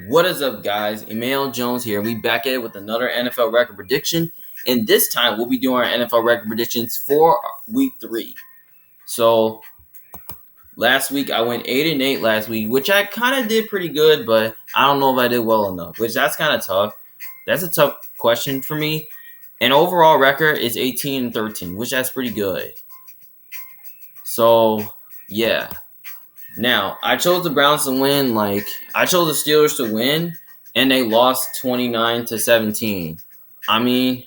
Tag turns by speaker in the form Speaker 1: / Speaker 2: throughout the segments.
Speaker 1: What is up, guys? Emmanuel Jones here. We back at it with another NFL record prediction, and this time we'll be doing our NFL record predictions for Week 3. So last week I went 8-8 last week, which I kind of did pretty good, but I don't know if I did well enough. Which that's kind of tough. That's a tough question for me. And overall record is 18-13, which that's pretty good. So yeah. Now, I chose the Browns to win. I chose the Steelers to win, and they lost 29-17. I mean,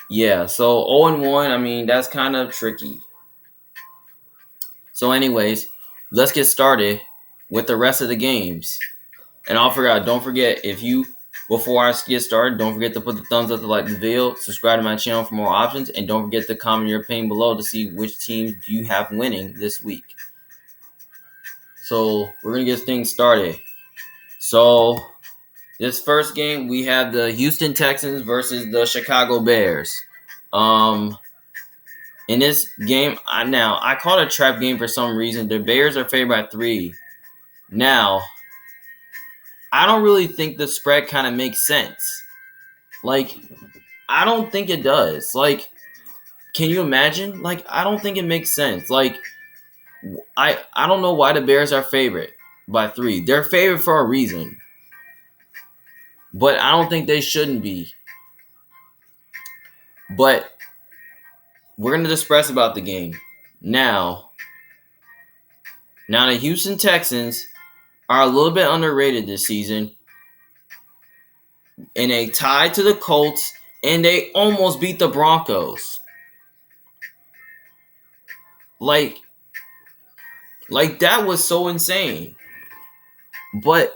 Speaker 1: yeah. So 0-1. I mean, that's kind of tricky. So, anyways, let's get started with the rest of the games. And don't forget, before I get started, don't forget to put the thumbs up to like the video, subscribe to my channel for more options, and don't forget to comment your opinion below to see which teams do you have winning this week. So we're going to get things started. So this first game, we have the Houston Texans versus the Chicago Bears. In this game, I call it a trap game for some reason. The Bears are favored by 3. Now, I don't really think the spread kind of makes sense. I don't think it does. Can you imagine? I don't think it makes sense. I don't know why the Bears are favored by 3. They're favored for a reason. But I don't think they shouldn't be. But we're going to discuss about the game. Now the Houston Texans are a little bit underrated this season. And they tied to the Colts, and they almost beat the Broncos. That was so insane. But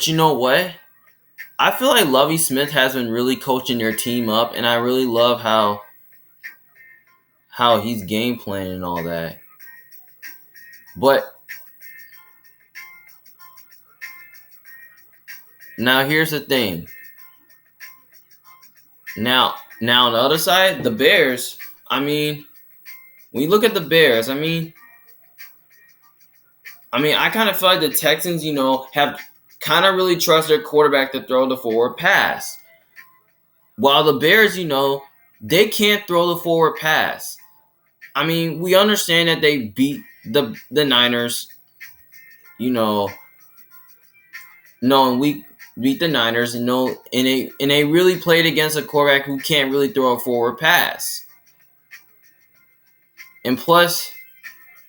Speaker 1: you know what? I feel like Lovie Smith has been really coaching their team up, and I really love how he's game planning and all that. But now here's the thing. Now on the other side, the Bears, when you look at the Bears, I kind of feel like the Texans, have kind of really trust their quarterback to throw the forward pass. While the Bears, they can't throw the forward pass. We understand that they beat the Niners, and we beat the Niners, and they really played against a quarterback who can't really throw a forward pass. And plus,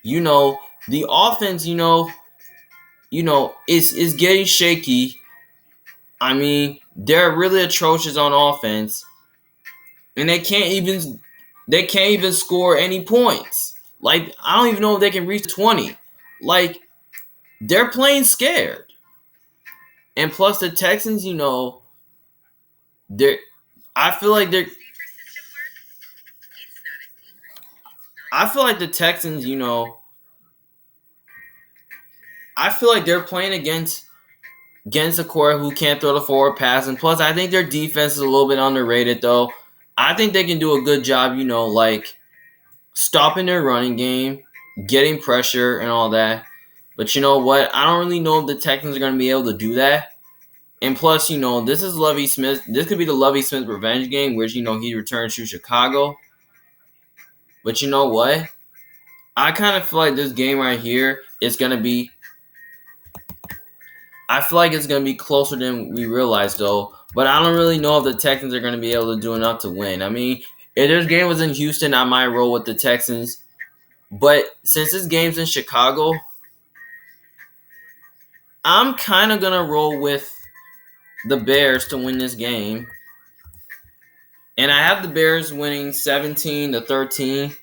Speaker 1: the offense, is getting shaky. They're really atrocious on offense, and they can't even score any points. I don't even know if they can reach 20. They're playing scared. And plus the Texans, I feel like the Texans, I feel like they're playing against a core who can't throw the forward pass. And plus, I think their defense is a little bit underrated, though. I think they can do a good job, stopping their running game, getting pressure and all that. But you know what? I don't really know if the Texans are going to be able to do that. And plus, this is Lovie Smith. This could be the Lovie Smith revenge game, where, he returns to Chicago. But you know what? I kind of feel like this game right here is going to be... I feel like it's going to be closer than we realize, though. But I don't really know if the Texans are going to be able to do enough to win. If this game was in Houston, I might roll with the Texans. But since this game's in Chicago, I'm kind of going to roll with the Bears to win this game. And I have the Bears winning 17-13.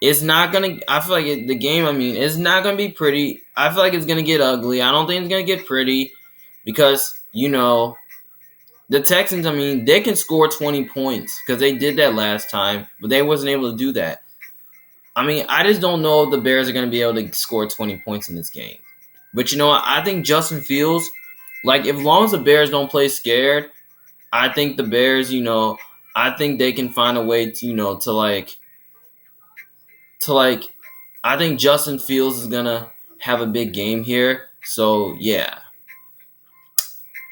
Speaker 1: It's not going to... I feel like the game, it's not going to be pretty. I feel like it's going to get ugly. I don't think it's going to get pretty because, the Texans, they can score 20 points because they did that last time, but they wasn't able to do that. I just don't know if the Bears are going to be able to score 20 points in this game. But I think Justin Fields, as long as the Bears don't play scared, I think the Bears, I think they can find a way to, I think Justin Fields is going to have a big game here. So yeah.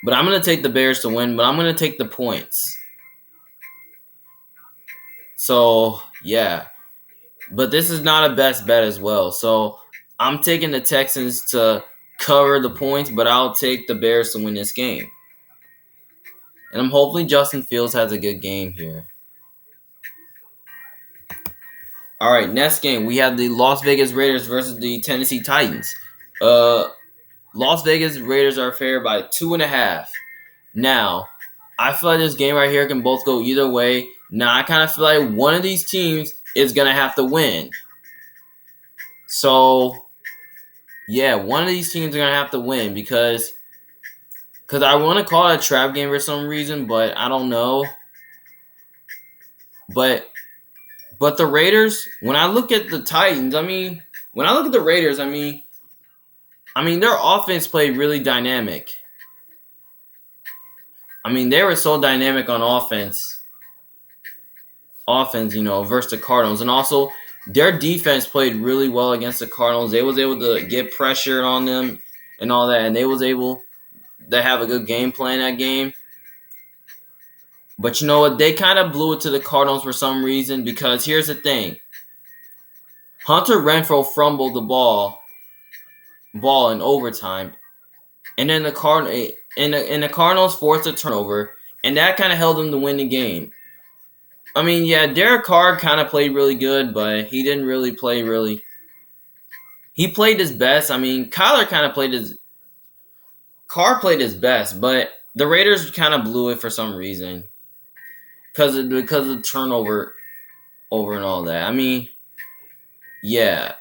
Speaker 1: But I'm gonna take the Bears to win, but I'm gonna take the points. So yeah. But this is not a best bet as well. So I'm taking the Texans to cover the points, but I'll take the Bears to win this game. And I'm hopefully Justin Fields has a good game here. All right, next game we have the Las Vegas Raiders versus the Tennessee Titans. Las Vegas Raiders are favored by 2.5. Now, I feel like this game right here can both go either way. Now, I kind of feel like one of these teams is gonna have to win. So, yeah, one of these teams are gonna have to win because I want to call it a trap game for some reason, but I don't know. But the Raiders, when I look at the Titans, when I look at the Raiders, their offense played really dynamic. They were so dynamic on offense, versus the Cardinals. And also, their defense played really well against the Cardinals. They was able to get pressure on them and all that, and they was able to have a good game plan that game. But you know what? They kind of blew it to the Cardinals for some reason because here's the thing. Hunter Renfrow fumbled the ball in overtime, and then the Cardinals forced a turnover, and that kind of held them to win the game. Derek Carr kind of played really good, but he didn't really play really. He played his best. Carr played his best, but the Raiders kind of blew it for some reason because of the turnover over and all that. Yeah,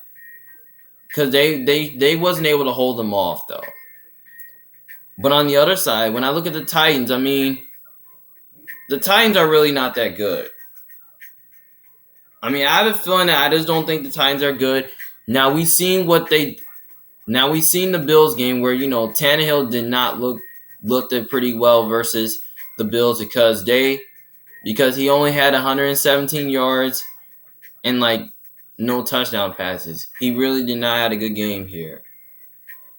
Speaker 1: because they wasn't able to hold them off though. But on the other side, when I look at the Titans, the Titans are really not that good. I have a feeling that I just don't think the Titans are good. Now we seen the Bills game where Tannehill did not looked it pretty well versus the Bills because he only had 117 yards and no touchdown passes. He really did not have a good game here.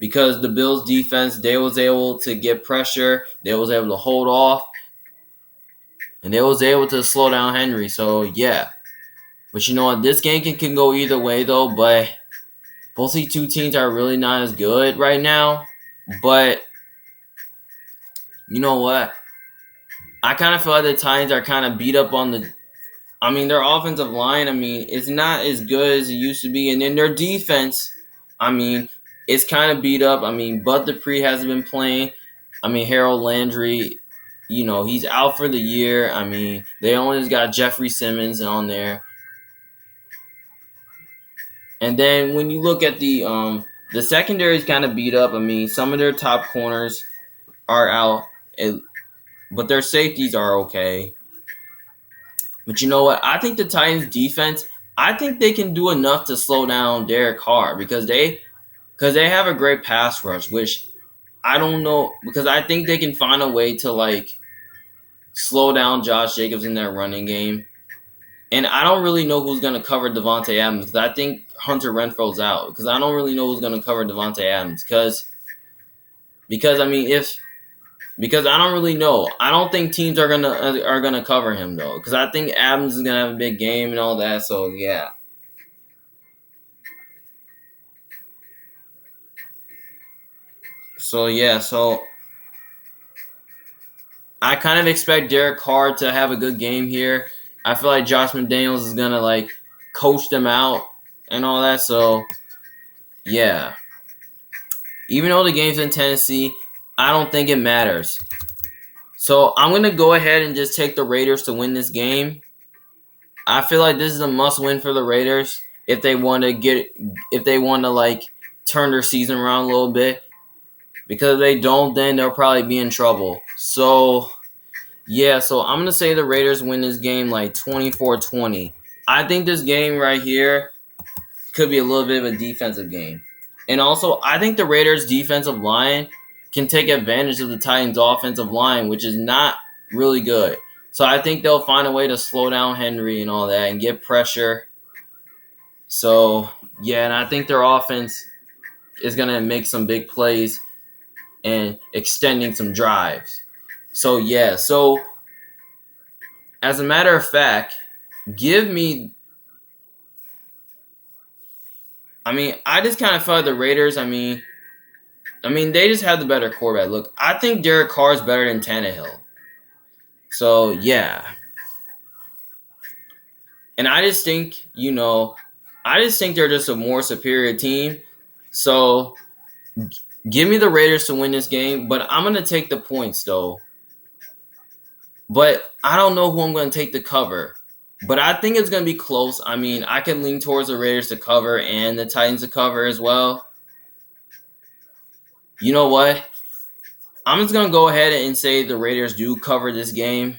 Speaker 1: Because the Bills defense, they was able to get pressure, they was able to hold off, and they was able to slow down Henry. So yeah. But you know what? This game can go either way though, but both these two teams are really not as good right now. But you know what? I kind of feel like the Titans are kind of beat up on their offensive line, it's not as good as it used to be. And then their defense, it's kind of beat up. Bud Dupree hasn't been playing. Harold Landry, he's out for the year. They only just got Jeffrey Simmons on there. And then when you look at the secondary is kind of beat up. Some of their top corners are out, but their safeties are okay. But you know what? I think the Titans defense, I think they can do enough to slow down Derek Carr because they have a great pass rush, which I don't know because I think they can find a way to slow down Josh Jacobs in their running game. And I don't really know who's going to cover Devontae Adams because I think Hunter Renfrow's out because I don't really know who's going to cover Devontae Adams because I don't really know. I don't think teams are gonna cover him though, because I think Adams is gonna have a big game and all that. So yeah. So I kind of expect Derek Carr to have a good game here. I feel like Josh McDaniels is gonna coach them out and all that. So yeah. Even though the game's in Tennessee, I don't think it matters. So I'm going to go ahead and just take the Raiders to win this game. I feel like this is a must-win for the Raiders if they want to turn their season around a little bit. Because if they don't, then they'll probably be in trouble. So, yeah, so I'm going to say the Raiders win this game 24-20. I think this game right here could be a little bit of a defensive game. And also, I think the Raiders' defensive line can take advantage of the Titans' offensive line, which is not really good. So I think they'll find a way to slow down Henry and all that and get pressure. So, yeah, and I think their offense is gonna make some big plays and extending some drives. So yeah, so as a matter of fact, give me. I mean, I just kind of felt the Raiders. I mean, they just have the better quarterback. Look, I think Derek Carr is better than Tannehill. So yeah, and I just think they're just a more superior team. So give me the Raiders to win this game, but I'm gonna take the points though. But I don't know who I'm gonna take to cover. But I think it's gonna be close. I mean, I can lean towards the Raiders to cover and the Titans to cover as well. You know what? I'm just gonna go ahead and say the Raiders do cover this game.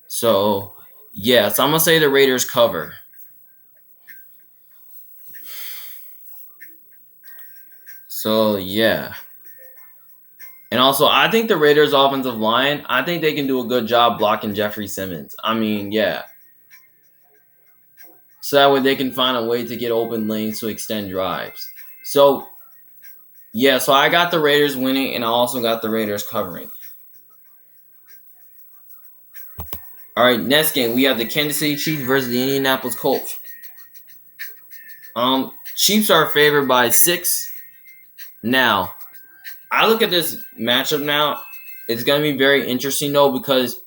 Speaker 1: So yeah, so I'm gonna say the Raiders cover. So yeah. And also I think the Raiders offensive line, I think they can do a good job blocking Jeffrey Simmons. I mean, yeah. So that way they can find a way to get open lanes to extend drives. So yeah, so I got the Raiders winning and I also got the Raiders covering. All right, next game we have the Kansas City Chiefs versus the Indianapolis Colts. Chiefs are favored by 6. Now, I look at this matchup now. It's gonna be very interesting though because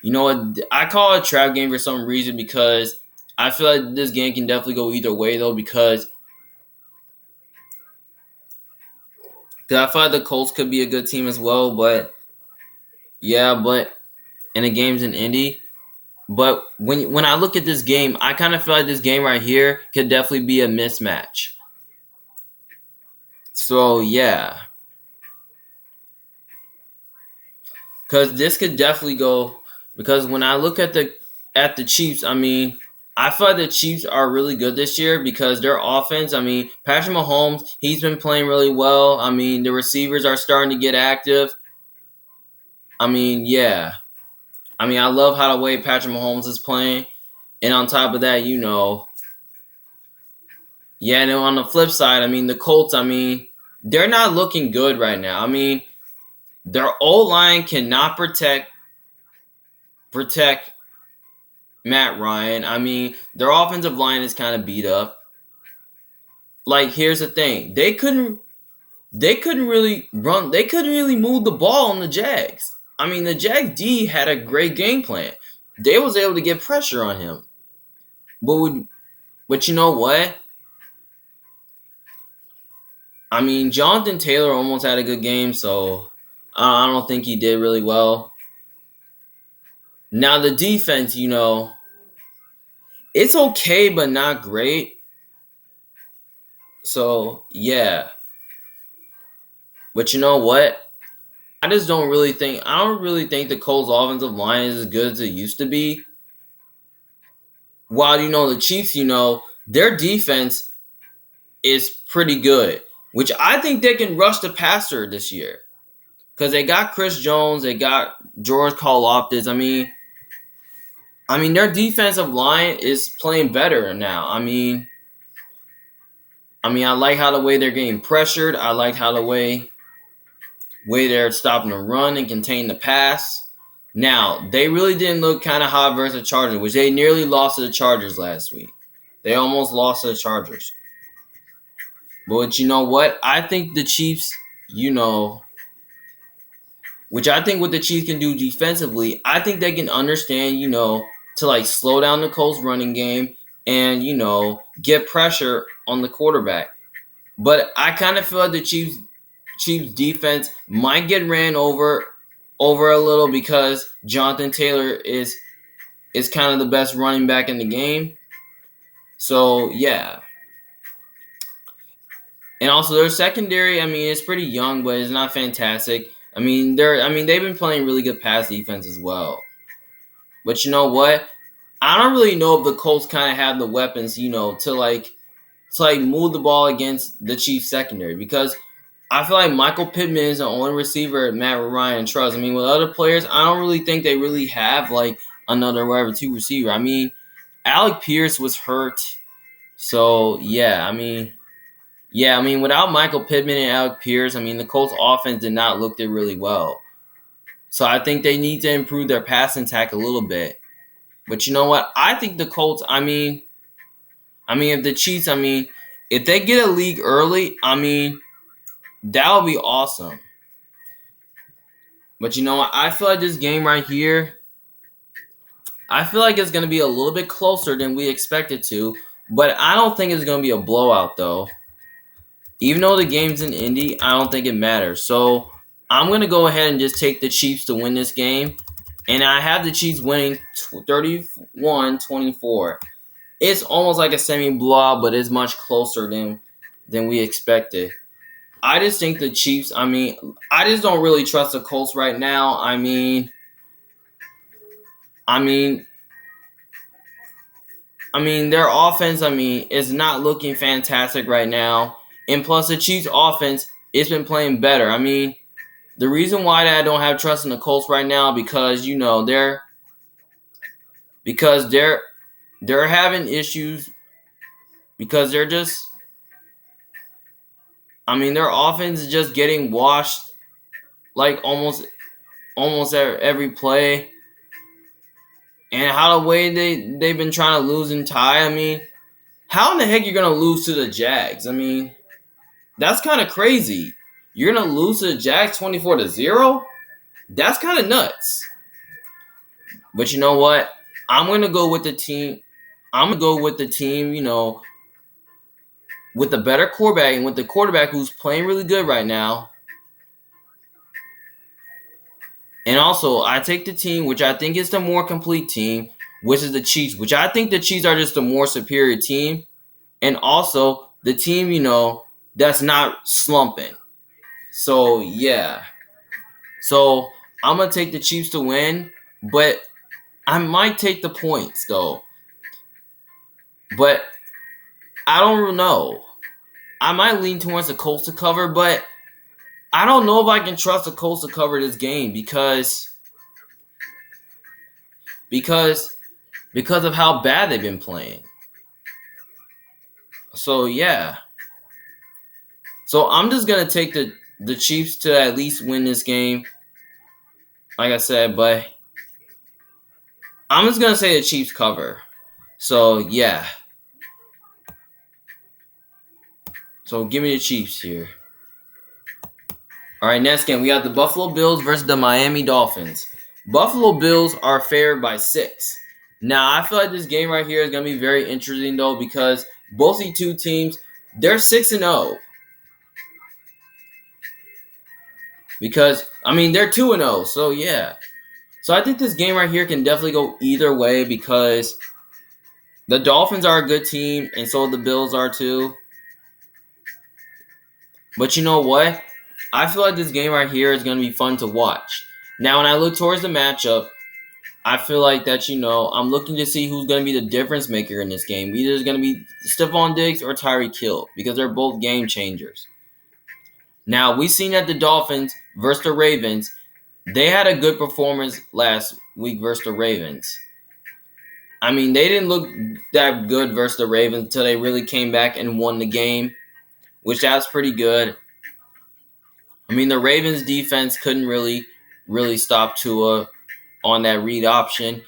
Speaker 1: you know what, I call it a trap game for some reason because I feel like this game can definitely go either way though because I feel like the Colts could be a good team as well, but yeah, but and the game's in Indy. But when I look at this game, I kind of feel like this game right here could definitely be a mismatch. So yeah, because this could definitely go. Because when I look at the Chiefs, I mean, I feel like the Chiefs are really good this year because their offense. I mean, Patrick Mahomes, he's been playing really well. I mean, the receivers are starting to get active. I mean, yeah. I mean, I love how the way Patrick Mahomes is playing, and on top of that, yeah, and on the flip side, I mean, the Colts, I mean, they're not looking good right now. I mean, their O line cannot protect Matt Ryan. I mean, their offensive line is kind of beat up. Like, here's the thing: they couldn't really run. They couldn't really move the ball on the Jags. I mean, the Jags D had a great game plan. They was able to get pressure on him, but you know what? I mean, Jonathan Taylor almost had a good game, so I don't think he did really well. Now the defense, it's okay but not great. So yeah, but you know what? I don't really think the Colts offensive line is as good as it used to be. While the Chiefs, their defense is pretty good, which I think they can rush the passer this year because they got Chris Jones, they got George Karlaftis. I mean their defensive line is playing better now. I like how the way they're getting pressured. I like how the way they're stopping the run and contain the pass. Now, they really didn't look kind of hot versus the Chargers, which they nearly lost to the Chargers last week. They almost lost to the Chargers. But you know what? I think the Chiefs, which I think what the Chiefs can do defensively, I think they can understand, to like slow down the Colts running game and, get pressure on the quarterback. But I kind of feel like the Chiefs defense might get ran over a little because Jonathan Taylor is kind of the best running back in the game. So yeah. And also their secondary, it's pretty young, but it's not fantastic. They've been playing really good pass defense as well. But you know what? I don't really know if the Colts kind of have the weapons, to move the ball against the Chiefs secondary because I feel like Michael Pittman is the only receiver Matt Ryan trusts. With other players, I don't really think they really have like another whatever 2 receiver. Alec Pierce was hurt, so yeah. Yeah, I mean, without Michael Pittman and Alec Pierce, I mean, the Colts offense did not look it really well. So I think they need to improve their passing attack a little bit. But you know what? I think the Colts, if the Chiefs, if they get a lead early, that would be awesome. But you know what? I feel like this game right here, I feel like it's going to be a little bit closer than we expected to. But I don't think it's going to be a blowout, though. Even though the game's in Indy, I don't think it matters. So I'm going to go ahead and just take the Chiefs to win this game. And I have the Chiefs winning 31-24. It's almost like a semi-blowout, but it's much closer than we expected. I just think the Chiefs, I just don't really trust the Colts right now. Their offense, is not looking fantastic right now. And plus, the Chiefs' offense, it's been playing better. The reason why I don't have trust in the Colts right now because they're having issues because they're just their offense is just getting washed like almost every play. And how the way they've been trying to lose and tie, how in the heck you're gonna lose to the Jags? That's kind of crazy. You're gonna lose to the Jags 24-0? That's kind of nuts. But you know what? I'm gonna go with the team. With the better quarterback and with the quarterback who's playing really good right now. And also, I take the team, which I think is the more complete team, which is the Chiefs, which I think the Chiefs are just the more superior team. And also, the team, that's not slumping. So, yeah. So, I'm going to take the Chiefs to win, but I might take the points, though. But I don't know. I might lean towards the Colts to cover, but I don't know if I can trust the Colts to cover this game because of how bad they've been playing. So, yeah. So, I'm just going to take the Chiefs to at least win this game. Like I said, but I'm just going to say the Chiefs cover. So, yeah. So, give me the Chiefs here. All right, next game. We got the Buffalo Bills versus the Miami Dolphins. Buffalo Bills are favored by 6. Now, I feel like this game right here is going to be very interesting, though, because both these two teams, they're 6-0. Because, they're 2-0, so yeah. So I think this game right here can definitely go either way because the Dolphins are a good team, and so the Bills are too. But you know what? I feel like this game right here is going to be fun to watch. Now, when I look towards the matchup, I feel like that, I'm looking to see who's going to be the difference maker in this game. Either it's going to be Stephon Diggs or Tyreek Hill because they're both game changers. Now, we've seen that the Dolphins versus the Ravens, they had a good performance last week versus the Ravens. They didn't look that good versus the Ravens until they really came back and won the game, which that's pretty good. The Ravens defense couldn't really stop Tua on that read option.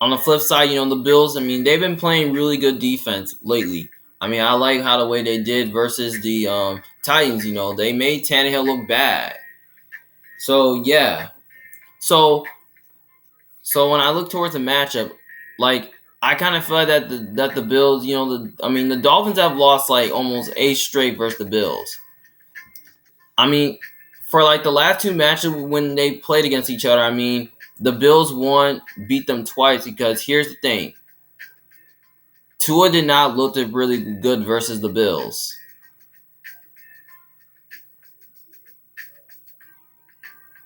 Speaker 1: On the flip side, the Bills, they've been playing really good defense lately. I like how the way they did versus the Titans, they made Tannehill look bad. So, yeah. So when I look towards the matchup, I kind of feel like that the Bills, the Dolphins have lost almost 8 straight versus the Bills. For the last 2 matches when they played against each other, the Bills beat them twice because here's the thing. Tua did not look really good versus the Bills.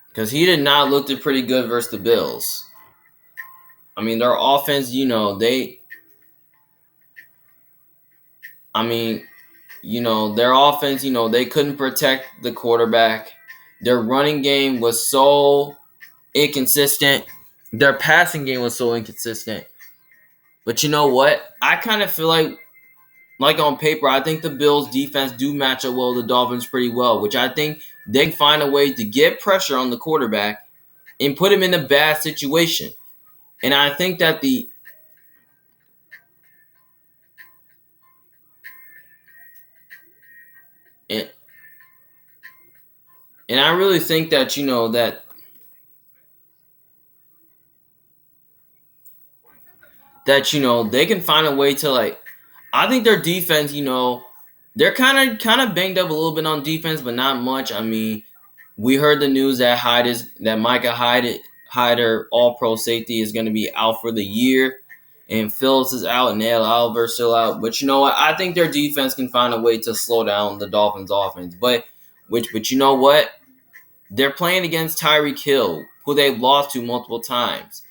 Speaker 1: Because he did not look pretty good versus the Bills. Their offense, their offense, they couldn't protect the quarterback. Their running game was so inconsistent. Their passing game was so inconsistent. But you know what? I kind of feel like like on paper, I think the Bills defense do match up well with the Dolphins pretty well, which I think they can find a way to get pressure on the quarterback and put him in a bad situation. And I think that and, and I really think that they can find a way to like. I think their defense, they're kind of banged up a little bit on defense, but not much. I mean, we heard the news that Micah Hyder, All Pro safety, is going to be out for the year, and Phillips is out, and Neil Albert still out. But you know what? I think their defense can find a way to slow down the Dolphins' offense. But you know what? They're playing against Tyreek Hill, who they've lost to multiple times.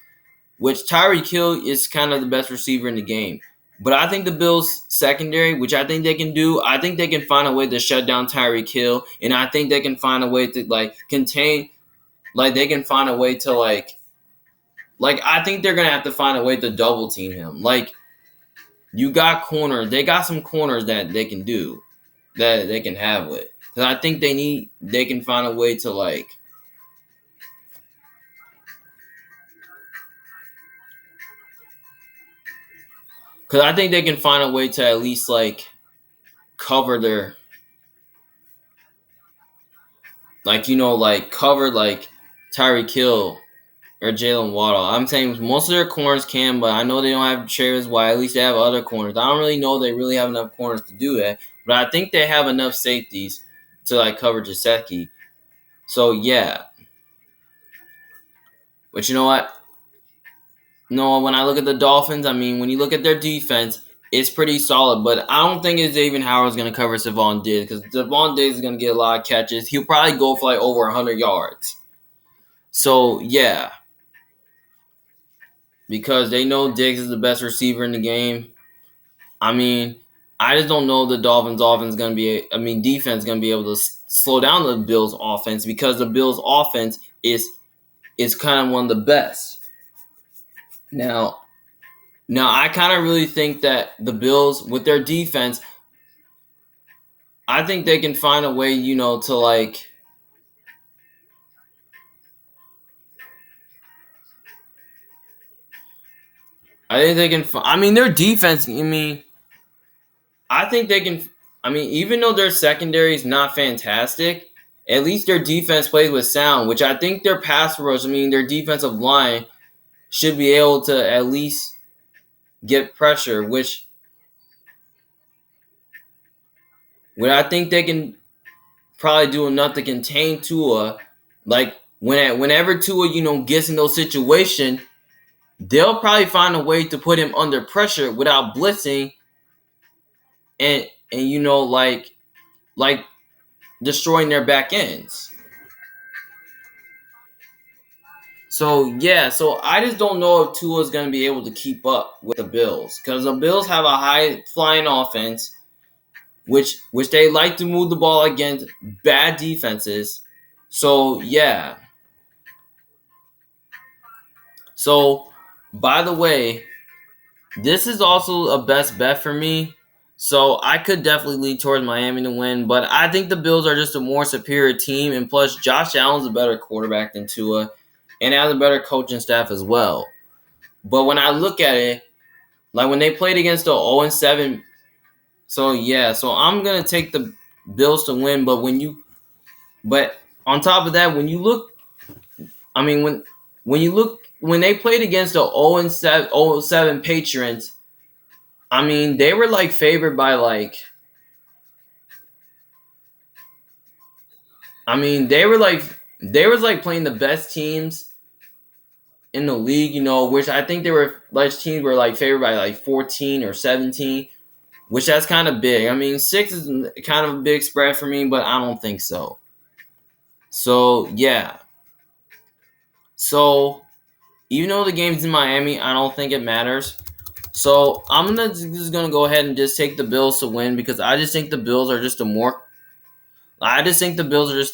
Speaker 1: Which Tyreek Hill is kind of the best receiver in the game. But I think the Bills secondary, which I think they can do, I think they can find a way to shut down Tyreek Hill, and I think they can find a way to contain, they can find a way to I think they're gonna have to find a way to double team him. You got corners, they got some corners that they can do, that they can have with. Because I think they can find a way to because I think they can find a way to at least cover their cover Tyreek Hill or Jalen Waddle. I'm saying most of their corners can, but I know they don't have Travis White. At least they have other corners. I don't really know they really have enough corners to do that, but I think they have enough safeties to cover Gesicki. So yeah, but you know what? No, when I look at the Dolphins, I mean, when you look at their defense, it's pretty solid. But I don't think Xavier Howard's going to cover Stephon Diggs, because Stephon Diggs is going to get a lot of catches. He'll probably go for over 100 yards. So yeah, because they know Diggs is the best receiver in the game. I mean, I just don't know the Dolphins' offense going to be. Defense going to be able to slow down the Bills' offense, because the Bills' offense is kind of one of the best. Now, I kind of really think that the Bills, with their defense, I think they can find a way, to I think they can. Their defense. I think they can. Even though their secondary is not fantastic, at least their defense plays with sound, which I think their pass rush, their defensive line should be able to at least get pressure, which I think they can probably do enough to contain Tua. Whenever Tua, gets in those situations, they'll probably find a way to put him under pressure without blitzing and destroying their back ends. So yeah, so I just don't know if Tua is going to be able to keep up with the Bills, because the Bills have a high flying offense, which they like to move the ball against bad defenses. So yeah. So by the way, this is also a best bet for me. So I could definitely lean towards Miami to win, but I think the Bills are just a more superior team, and plus Josh Allen's a better quarterback than Tua, and has a better coaching staff as well. But when I look at it, when they played against the 0-7, so yeah, so I'm gonna take the Bills to win. But on top of that, when you look, when they played against the 0-7 Patriots, they were favored by they was playing the best teams in the league, which I think they were teams were favored by 14 or 17, which that's kind of big. 6 is kind of a big spread for me, but I don't think so. So yeah. So even though the game's in Miami, I don't think it matters. So I'm just gonna go ahead and just take the Bills to win, because I just think the Bills are just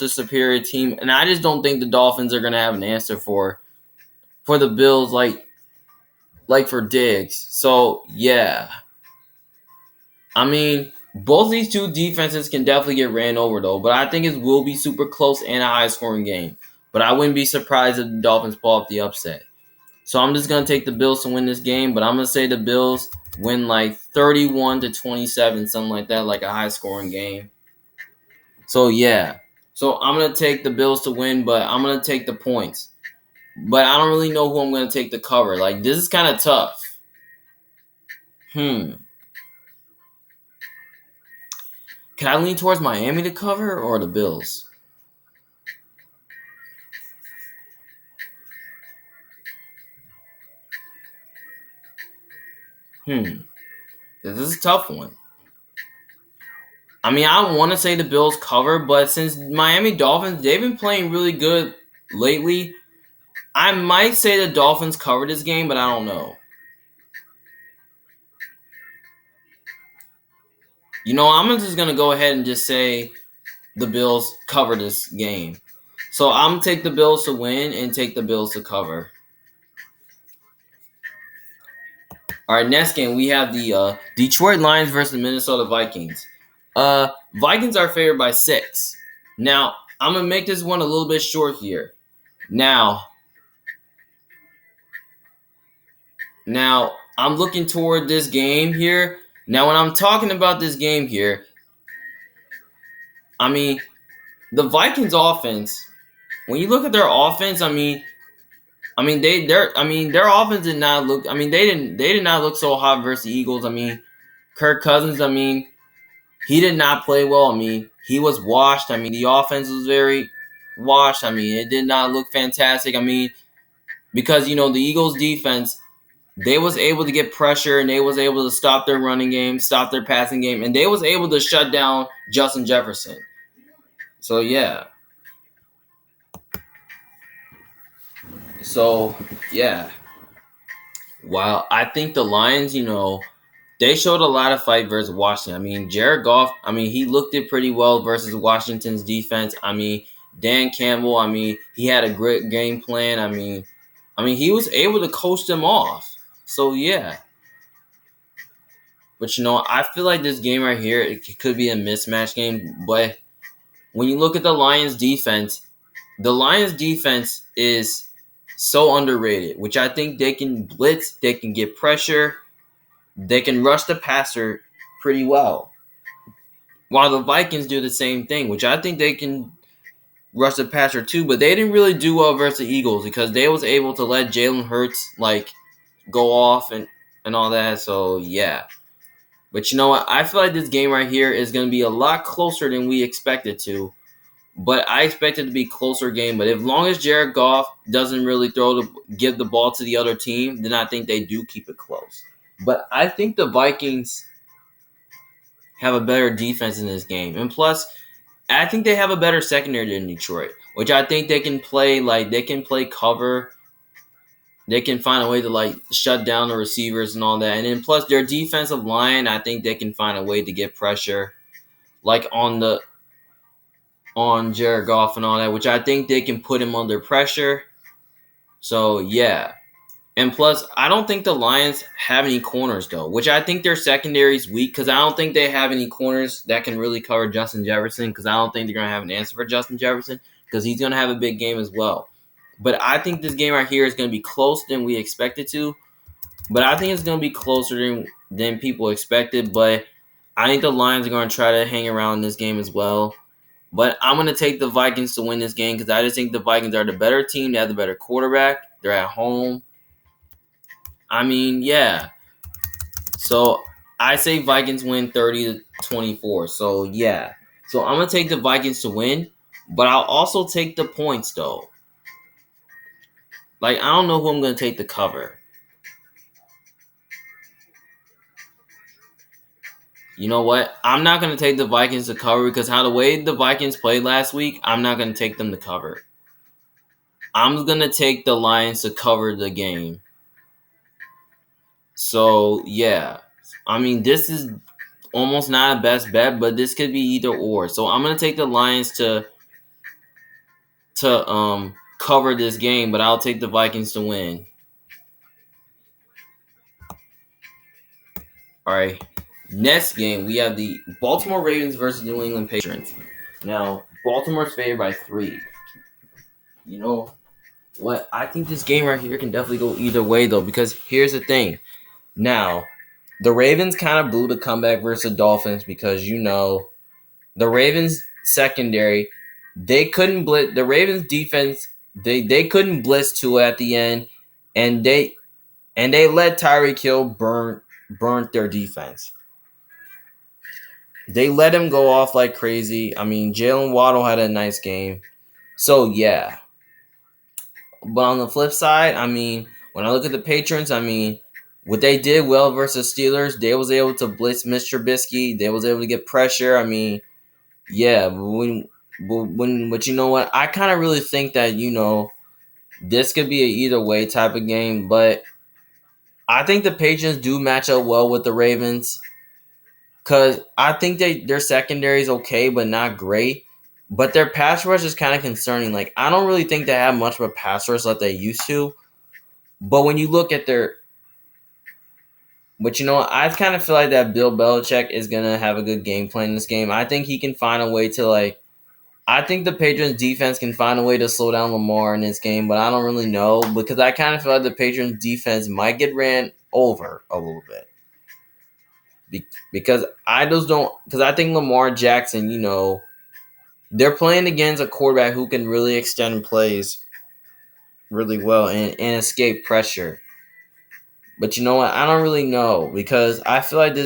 Speaker 1: a superior team, and I just don't think the Dolphins are gonna have an answer for the Bills for Diggs. So yeah. I mean, both these two defenses can definitely get ran over though, but I think it will be super close and a high scoring game. But I wouldn't be surprised if the Dolphins pull off the upset. So I'm just gonna take the Bills to win this game, but I'm gonna say the Bills win like 31-27, something like that, like a high scoring game. So yeah. So I'm gonna take the Bills to win, but I'm gonna take the points. But I don't really know who I'm gonna take to cover. Like this is kind of tough. Hmm. Can I lean towards Miami to cover or the Bills? Hmm. This is a tough one. I mean, I want to say the Bills cover, but since Miami Dolphins, they've been playing really good lately, I might say the Dolphins cover this game, but I don't know. I'm just going to go ahead and just say the Bills cover this game. So I'm going to take the Bills to win and take the Bills to cover. All right, next game, we have the Detroit Lions versus the Minnesota Vikings. Vikings are favored by 6. Now, I'm going to make this one a little bit short here. Now, I'm looking toward this game here. Now, when I'm talking about this game here, I mean, the Vikings offense, when you look at their offense, their offense did not look, they did not look so hot versus the Eagles. Kirk Cousins, he did not play well. He was washed. The offense was very washed. It did not look fantastic. Because the Eagles defense, they was able to get pressure and they was able to stop their running game, stop their passing game, and they was able to shut down Justin Jefferson. So yeah. So yeah. While I think the Lions, they showed a lot of fight versus Washington. Jared Goff, he looked it pretty well versus Washington's defense. Dan Campbell, he had a great game plan. He was able to coach them off. So yeah. But I feel like this game right here, it could be a mismatch game. But when you look at the Lions defense is so underrated, which I think they can blitz, they can get pressure, they can rush the passer pretty well. While the Vikings do the same thing, which I think they can rush the passer too, but they didn't really do well versus the Eagles because they was able to let Jalen Hurts go off and all that. So yeah. But you know what? I feel like this game right here is going to be a lot closer than we expected to. But I expect it to be a closer game. But as long as Jared Goff doesn't really give the ball to the other team, then I think they do keep it close. But I think the Vikings have a better defense in this game. And plus, I think they have a better secondary than Detroit, which I think they can play cover. They can find a way to shut down the receivers and all that. And then plus their defensive line, I think they can find a way to get pressure on Jared Goff and all that, which I think they can put him under pressure. So yeah. And plus, I don't think the Lions have any corners though, which I think their secondary is weak because I don't think they have any corners that can really cover Justin Jefferson because I don't think they're gonna have an answer for Justin Jefferson because he's gonna have a big game as well. But I think this game right here is going to be closer than we expected to. But I think it's going to be closer than people expected. But I think the Lions are going to try to hang around in this game as well. But I'm going to take the Vikings to win this game because I just think the Vikings are the better team. They have the better quarterback. They're at home. Yeah. So I say Vikings win 30-24. So yeah. So I'm going to take the Vikings to win. But I'll also take the points though. I don't know who I'm going to take to cover. You know what? I'm not going to take the Vikings to cover because how the way the Vikings played last week, I'm not going to take them to cover. I'm going to take the Lions to cover the game. So, yeah. This is almost not a best bet, but this could be either or. So, I'm going to take the Lions to cover this game, but I'll take the Vikings to win. All right. Next game, we have the Baltimore Ravens versus New England Patriots. Now, Baltimore's favored by 3. You know what? I think this game right here can definitely go either way, though, because here's the thing. Now, the Ravens kind of blew the comeback versus the Dolphins because, the Ravens secondary, they couldn't blitz. The Ravens defense, they couldn't blitz Tua at the end, and they let Tyreek Hill burnt their defense. They let him go off like crazy. I mean, Jalen Waddle had a nice game. So, yeah. But on the flip side, I mean, when I look at the Patriots, I mean, what they did well versus Steelers, they was able to blitz Mr. Trubisky. They was able to get pressure. I mean, yeah, but you know what? I kind of really think that, this could be a either way type of game. But I think the Patriots do match up well with the Ravens. Because I think their secondary is okay, but not great. But their pass rush is kind of concerning. Like, I don't really think they have much of a pass rush like they used to. But when you look at But you know what? I kind of feel like that Bill Belichick is going to have a good game plan in this game. I think he can find a way to, I think the Patriots defense can find a way to slow down Lamar in this game, but I don't really know. Because I kind of feel like the Patriots defense might get ran over a little bit. Because I think Lamar Jackson, they're playing against a quarterback who can really extend plays really well and escape pressure. But you know what? I don't really know because I feel like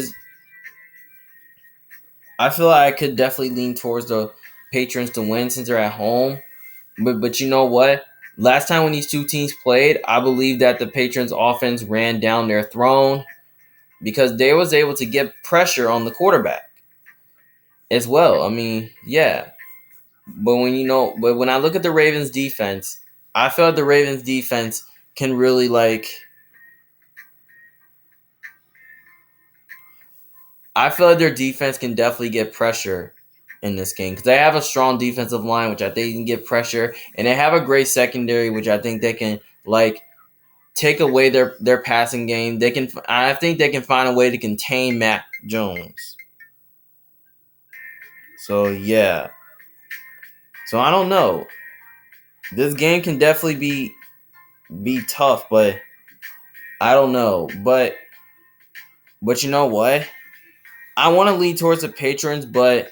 Speaker 1: I could definitely lean towards the Patriots to win since they're at home. But you know what? Last time when these two teams played, I believe that the Patriots offense ran down their throne because they was able to get pressure on the quarterback as well. I mean, yeah. But when I look at the Ravens defense, I feel like the Ravens defense can really I feel like their defense can definitely get pressure in this game because they have a strong defensive line, which I think can get pressure, and they have a great secondary, which I think they can take away their passing game. I think they can find a way to contain Mac Jones. So yeah. So I don't know. This game can definitely be tough, but I don't know. But you know what? I want to lean towards the Patrons, but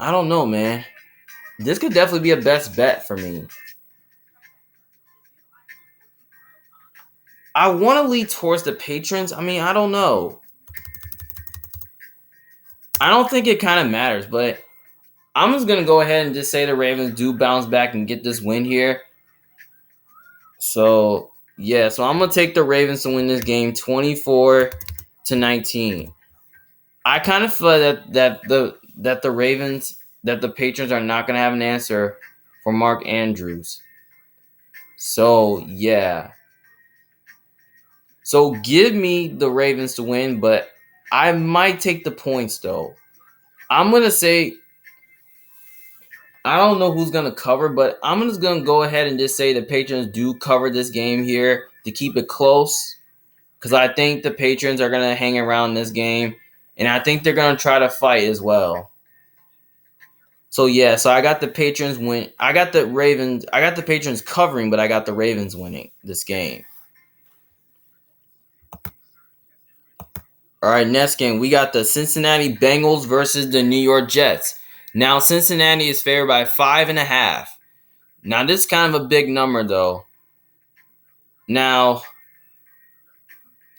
Speaker 1: I don't know, man. This could definitely be a best bet for me. I want to lean towards the Patrons. I mean, I don't know. I don't think it kind of matters, but I'm just going to go ahead and just say the Ravens do bounce back and get this win here. So, yeah. So, I'm going to take the Ravens to win this game 24-19. I kind of feel that the Ravens, that the Patriots are not going to have an answer for Mark Andrews. So, yeah. So, give me the Ravens to win, but I might take the points, though. I'm going to say, I don't know who's going to cover, but I'm just going to go ahead and just say the Patriots do cover this game here to keep it close. Because I think the Patriots are going to hang around this game. And I think they're going to try to fight as well. So, yeah. So, I got the Patriots win. I got the Patriots covering, but I got the Ravens winning this game. All right, next game. We got the Cincinnati Bengals versus the New York Jets. Now, Cincinnati is favored by 5.5. Now, this is kind of a big number, though. Now,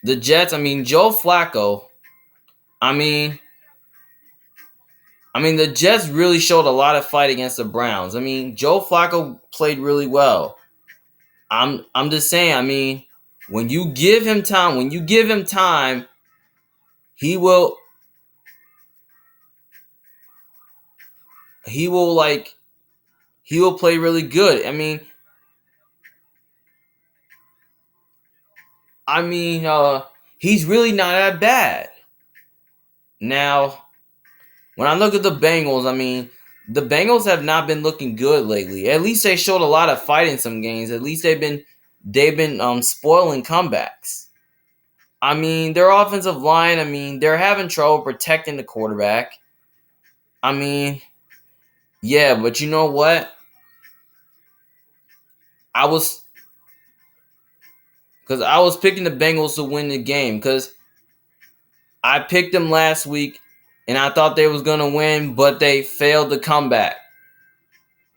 Speaker 1: the Jets, Joe Flacco, the Jets really showed a lot of fight against the Browns. Joe Flacco played really well. I'm just saying, when you give him time, he will play really good. He's really not that bad. Now, when I look at the Bengals, the Bengals have not been looking good lately. At least they showed a lot of fight in some games. At least they've been spoiling comebacks. I mean, their offensive line, I mean, they're having trouble protecting the quarterback. I mean, yeah, but you know what? I was because I was picking the Bengals to win the game because I picked them last week and I thought they was gonna win, but they failed to come back.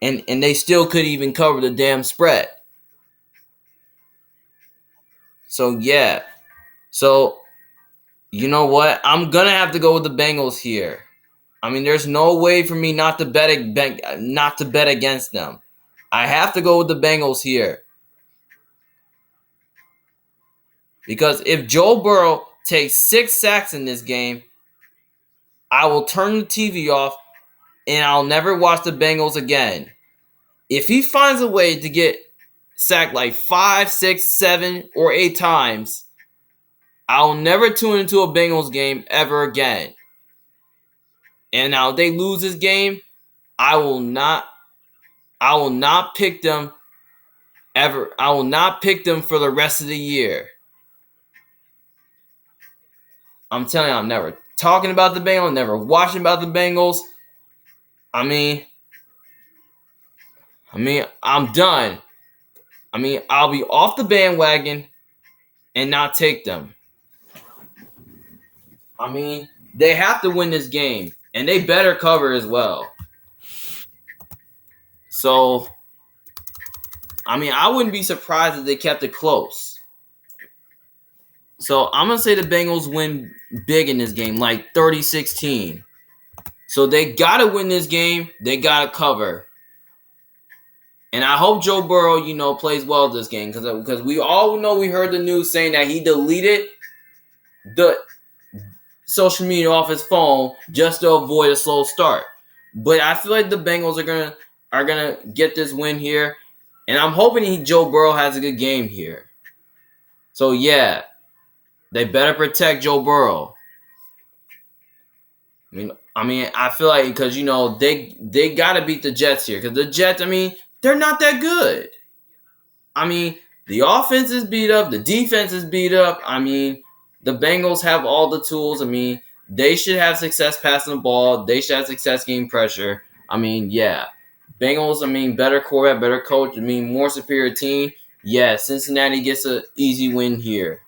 Speaker 1: And they still couldn't even cover the damn spread. So yeah. So you know what? I'm gonna have to go with the Bengals here. I mean, there's no way for me not to bet against them. I have to go with the Bengals here because if Joe Burrow takes 6 sacks in this game, I will turn the TV off and I'll never watch the Bengals again. If he finds a way to get sacked like 5, 6, 7, or 8 times, I'll never tune into a Bengals game ever again. And now if they lose this game, I will not pick them ever. I will not pick them for the rest of the year. I'm telling you, I'm never talking about the Bengals, never watching about the Bengals. I mean, I'm done. I mean, I'll be off the bandwagon and not take them. I mean, they have to win this game, and they better cover as well. So, I mean, I wouldn't be surprised if they kept it close. So, I'm going to say the Bengals win big in this game, like 30-16. So, they got to win this game. They got to cover. And I hope Joe Burrow, plays well this game because we all know we heard the news saying that he deleted the social media off his phone just to avoid a slow start. But I feel like the Bengals are gonna get this win here, and I'm hoping Joe Burrow has a good game here. So yeah, they better protect Joe Burrow. I feel like because they gotta beat the Jets here because the Jets, they're not that good. The offense is beat up, the defense is beat up. The Bengals have all the tools. They should have success passing the ball. They should have success getting pressure. Yeah. Bengals, better quarterback, better coach. More superior team. Yeah, Cincinnati gets an easy win here.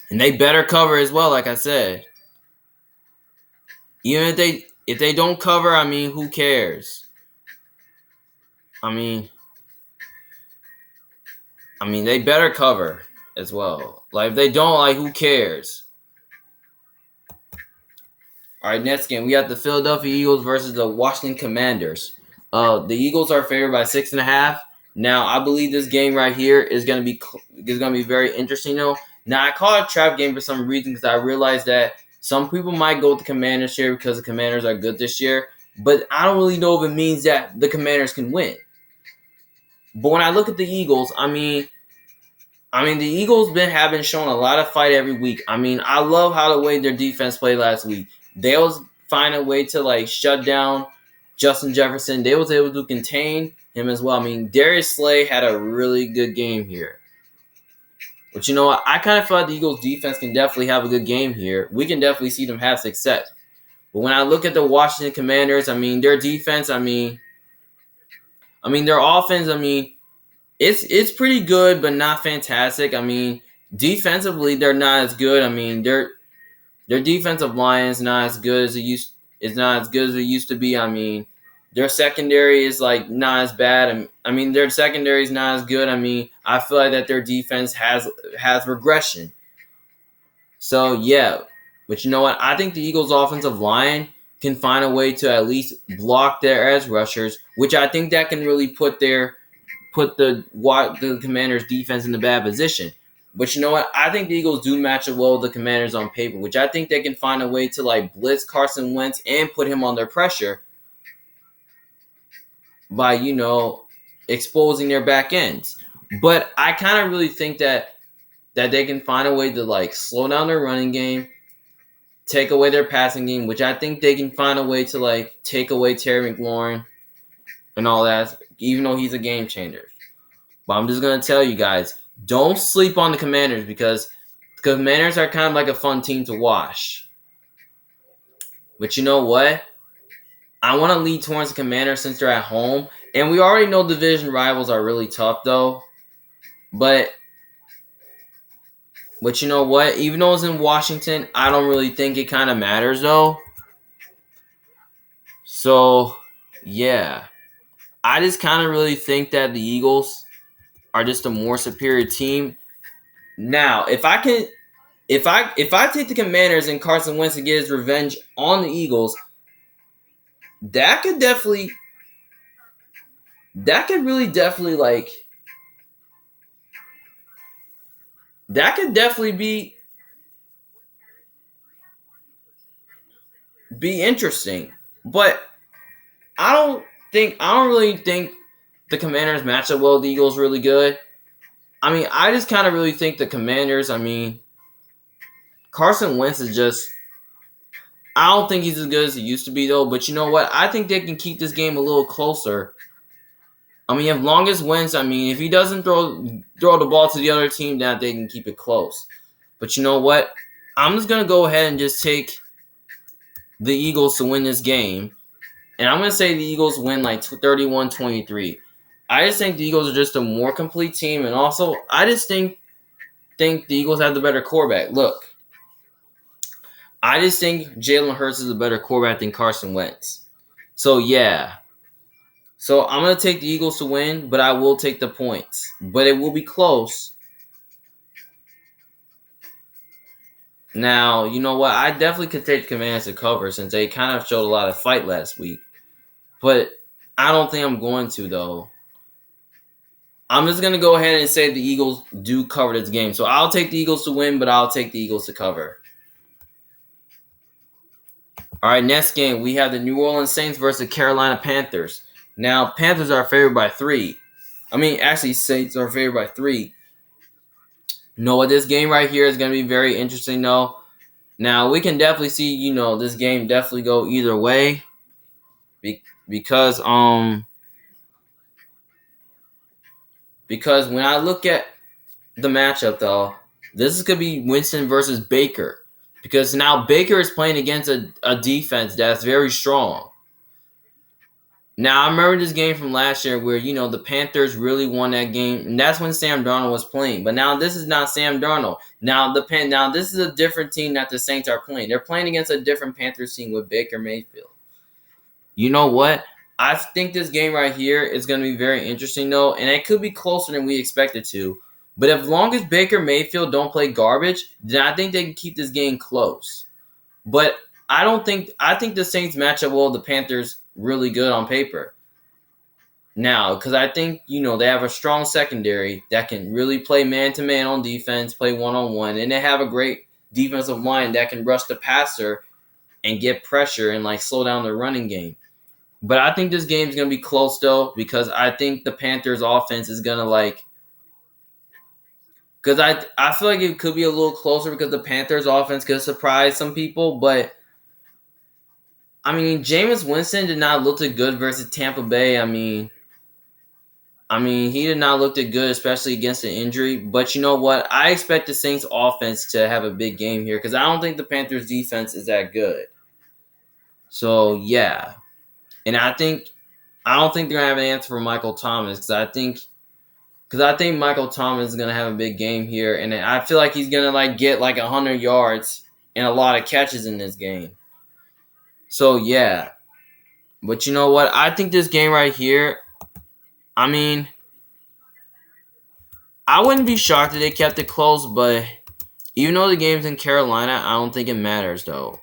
Speaker 1: And they better cover as well, like I said. Even if they don't cover, who cares? They better cover as well. Like, if they don't, who cares? All right, next game. We got the Philadelphia Eagles versus the Washington Commanders. The Eagles are favored by 6.5. Now, I believe this game right here is going to be very interesting, though. Now, I call it a trap game for some reason because I realized that some people might go with the Commanders here because the Commanders are good this year. But I don't really know if it means that the Commanders can win. But when I look at the Eagles, the Eagles have been showing a lot of fight every week. I love how the way their defense played last week. They was find a way to shut down Justin Jefferson. They was able to contain him as well. Darius Slay had a really good game here. But you know what? I kind of feel like the Eagles defense can definitely have a good game here. We can definitely see them have success. But when I look at the Washington Commanders, their defense, their offense, it's pretty good, but not fantastic. Defensively, they're not as good. Their defensive line is not as good as it used to be. Their secondary is not as bad. Their secondary is not as good. I feel like that their defense has regression. So yeah, but you know what? I think the Eagles' offensive line can find a way to at least block their edge rushers, which I think that can really put the Commanders' defense in a bad position. But you know what? I think the Eagles do match up well with the Commanders on paper, which I think they can find a way to blitz Carson Wentz and put him under pressure by exposing their back ends. But I kind of really think that they can find a way to slow down their running game, take away their passing game, which I think they can find a way to take away Terry McLaurin and all that, even though he's a game changer. But I'm just going to tell you guys, don't sleep on the Commanders because Commanders are kind of like a fun team to watch. But you know what? I want to lead towards the Commanders since they're at home. And we already know division rivals are really tough, though. But you know what? Even though it's in Washington, I don't really think it kind of matters, though. So, yeah. I just kind of really think that the Eagles are just a more superior team. Now, if I take the Commanders and Carson Wentz to get his revenge on the Eagles, that could really definitely that could definitely be interesting. But I don't really think the Commanders match up well with the Eagles really good. I mean, I just kind of really think the Commanders, I mean, Carson Wentz is just, I don't think he's as good as he used to be, though. But you know what? I think they can keep this game a little closer. I mean, as long as Wentz, I mean, if he doesn't throw the ball to the other team, then they can keep it close. But you know what? I'm just going to go ahead and just take the Eagles to win this game. And I'm going to say the Eagles win like 31-23. I just think the Eagles are just a more complete team. And also, I just think the Eagles have the better quarterback. Look, I just think Jalen Hurts is a better quarterback than Carson Wentz. So, yeah. So, I'm going to take the Eagles to win, but I will take the points. But it will be close. Now, you know what? I definitely could take the Commanders to cover since they kind of showed a lot of fight last week. But I don't think I'm going to, though. I'm just going to go ahead and say the Eagles do cover this game. So I'll take the Eagles to win, but I'll take the Eagles to cover. All right, next game, we have the New Orleans Saints versus the Carolina Panthers. Now, Panthers are favored by 3. I mean, actually, Saints are favored by 3. You know what? This game right here is going to be very interesting, though. Now, we can definitely see, this game definitely go either way. Because when I look at the matchup, though, this is going to be Winston versus Baker. Because now Baker is playing against a defense that's very strong. Now, I remember this game from last year where, the Panthers really won that game. And that's when Sam Darnold was playing. But now this is not Sam Darnold. Now, this is a different team that the Saints are playing. They're playing against a different Panthers team with Baker Mayfield. You know what? I think this game right here is going to be very interesting, though. And it could be closer than we expected to. But as long as Baker Mayfield don't play garbage, then I think they can keep this game close. But I think the Saints match up well with the Panthers really good on paper. Now, because I think, they have a strong secondary that can really play man-to-man on defense, play one-on-one, and they have a great defensive line that can rush the passer and get pressure and, slow down the running game. But I think this game is going to be close, though, because I think the Panthers' offense is going to, because I feel like it could be a little closer because the Panthers' offense could surprise some people, but I mean, Jameis Winston did not look too good versus Tampa Bay. I mean, he did not look too good, especially against the injury. But you know what? I expect the Saints offense to have a big game here because I don't think the Panthers defense is that good. So, yeah. And I don't think they're going to have an answer for Michael Thomas because I think Michael Thomas is going to have a big game here. And I feel like he's going to, get, 100 yards and a lot of catches in this game. So, yeah. But you know what? I think this game right here, I mean, I wouldn't be shocked if they kept it close, but even though the game's in Carolina, I don't think it matters, though.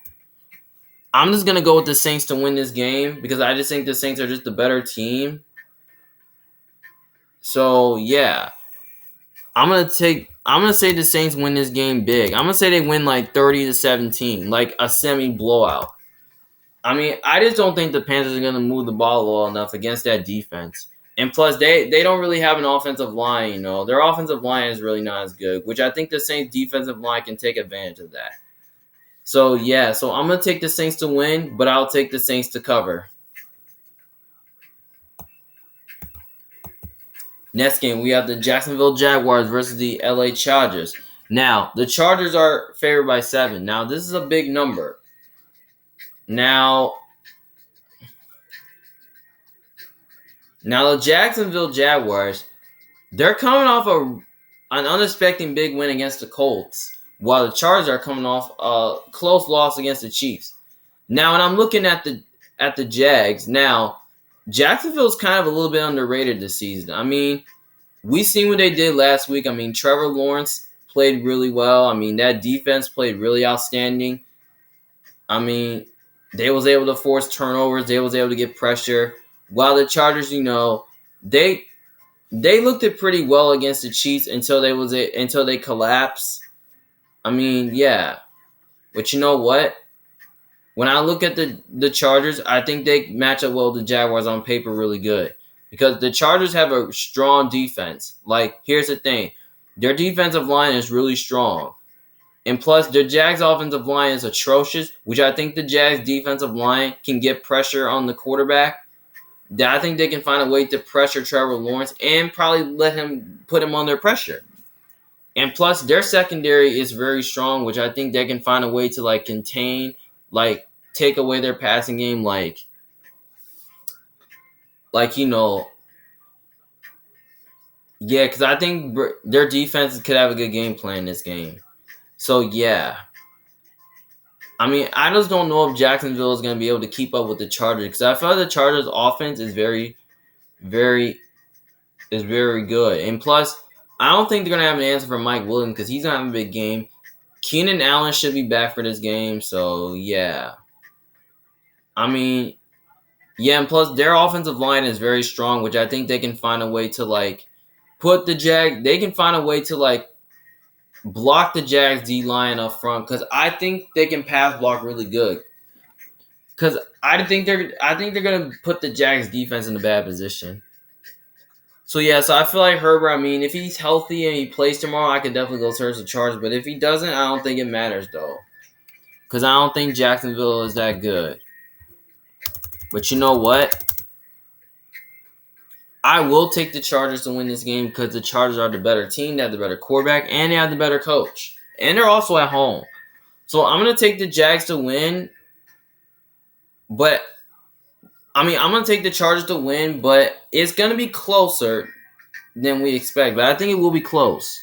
Speaker 1: I'm just going to go with the Saints to win this game because I just think the Saints are just the better team. So, yeah. I'm going to say the Saints win this game big. I'm going to say they win 30-17, like a semi-blowout. I mean, I just don't think the Panthers are going to move the ball well enough against that defense. And plus, they don't really have an offensive line, Their offensive line is really not as good, which I think the Saints' defensive line can take advantage of that. So, yeah. So, I'm going to take the Saints to win, but I'll take the Saints to cover. Next game, we have the Jacksonville Jaguars versus the LA Chargers. Now, the Chargers are favored by 7. Now, this is a big number. Now, the Jacksonville Jaguars, they're coming off an unexpected big win against the Colts, while the Chargers are coming off a close loss against the Chiefs. Now, when I'm looking at the Jags, now Jacksonville's kind of a little bit underrated this season. I mean, we seen what they did last week. I mean, Trevor Lawrence played really well. I mean, that defense played really outstanding. I mean, they was able to force turnovers. They was able to get pressure. While the Chargers, they looked it pretty well against the Chiefs until they collapsed. I mean, yeah. But you know what? When I look at the Chargers, I think they match up well with the Jaguars on paper really good. Because the Chargers have a strong defense. Like, here's the thing. Their defensive line is really strong. And plus, the Jags' offensive line is atrocious, which I think the Jags' defensive line can get pressure on the quarterback. I think they can find a way to pressure Trevor Lawrence and probably put him under pressure. And plus, their secondary is very strong, which I think they can find a way to contain, take away their passing game, yeah, because I think their defense could have a good game plan in this game. So yeah, I mean, I just don't know if Jacksonville is going to be able to keep up with the Chargers because I feel like the Chargers' offense is very, very good, and plus, I don't think they're going to have an answer for Mike Williams because he's going to have a big game. Keenan Allen should be back for this game, so yeah. I mean, yeah, and plus their offensive line is very strong, which I think they can find a way to they can find a way to block the Jags D line up front because I think they can pass block really good. Because I think they're gonna put the Jags defense in a bad position. So yeah, so I feel like Herbert. I mean, if he's healthy and he plays tomorrow, I can definitely go search the Chargers. But if he doesn't, I don't think it matters though, because I don't think Jacksonville is that good. But you know what? I will take the Chargers to win this game because the Chargers are the better team. They have the better quarterback, and they have the better coach. And they're also at home. So I'm going to take the Jags to win. But, I mean, I'm going to take the Chargers to win, but it's going to be closer than we expect. But I think it will be close.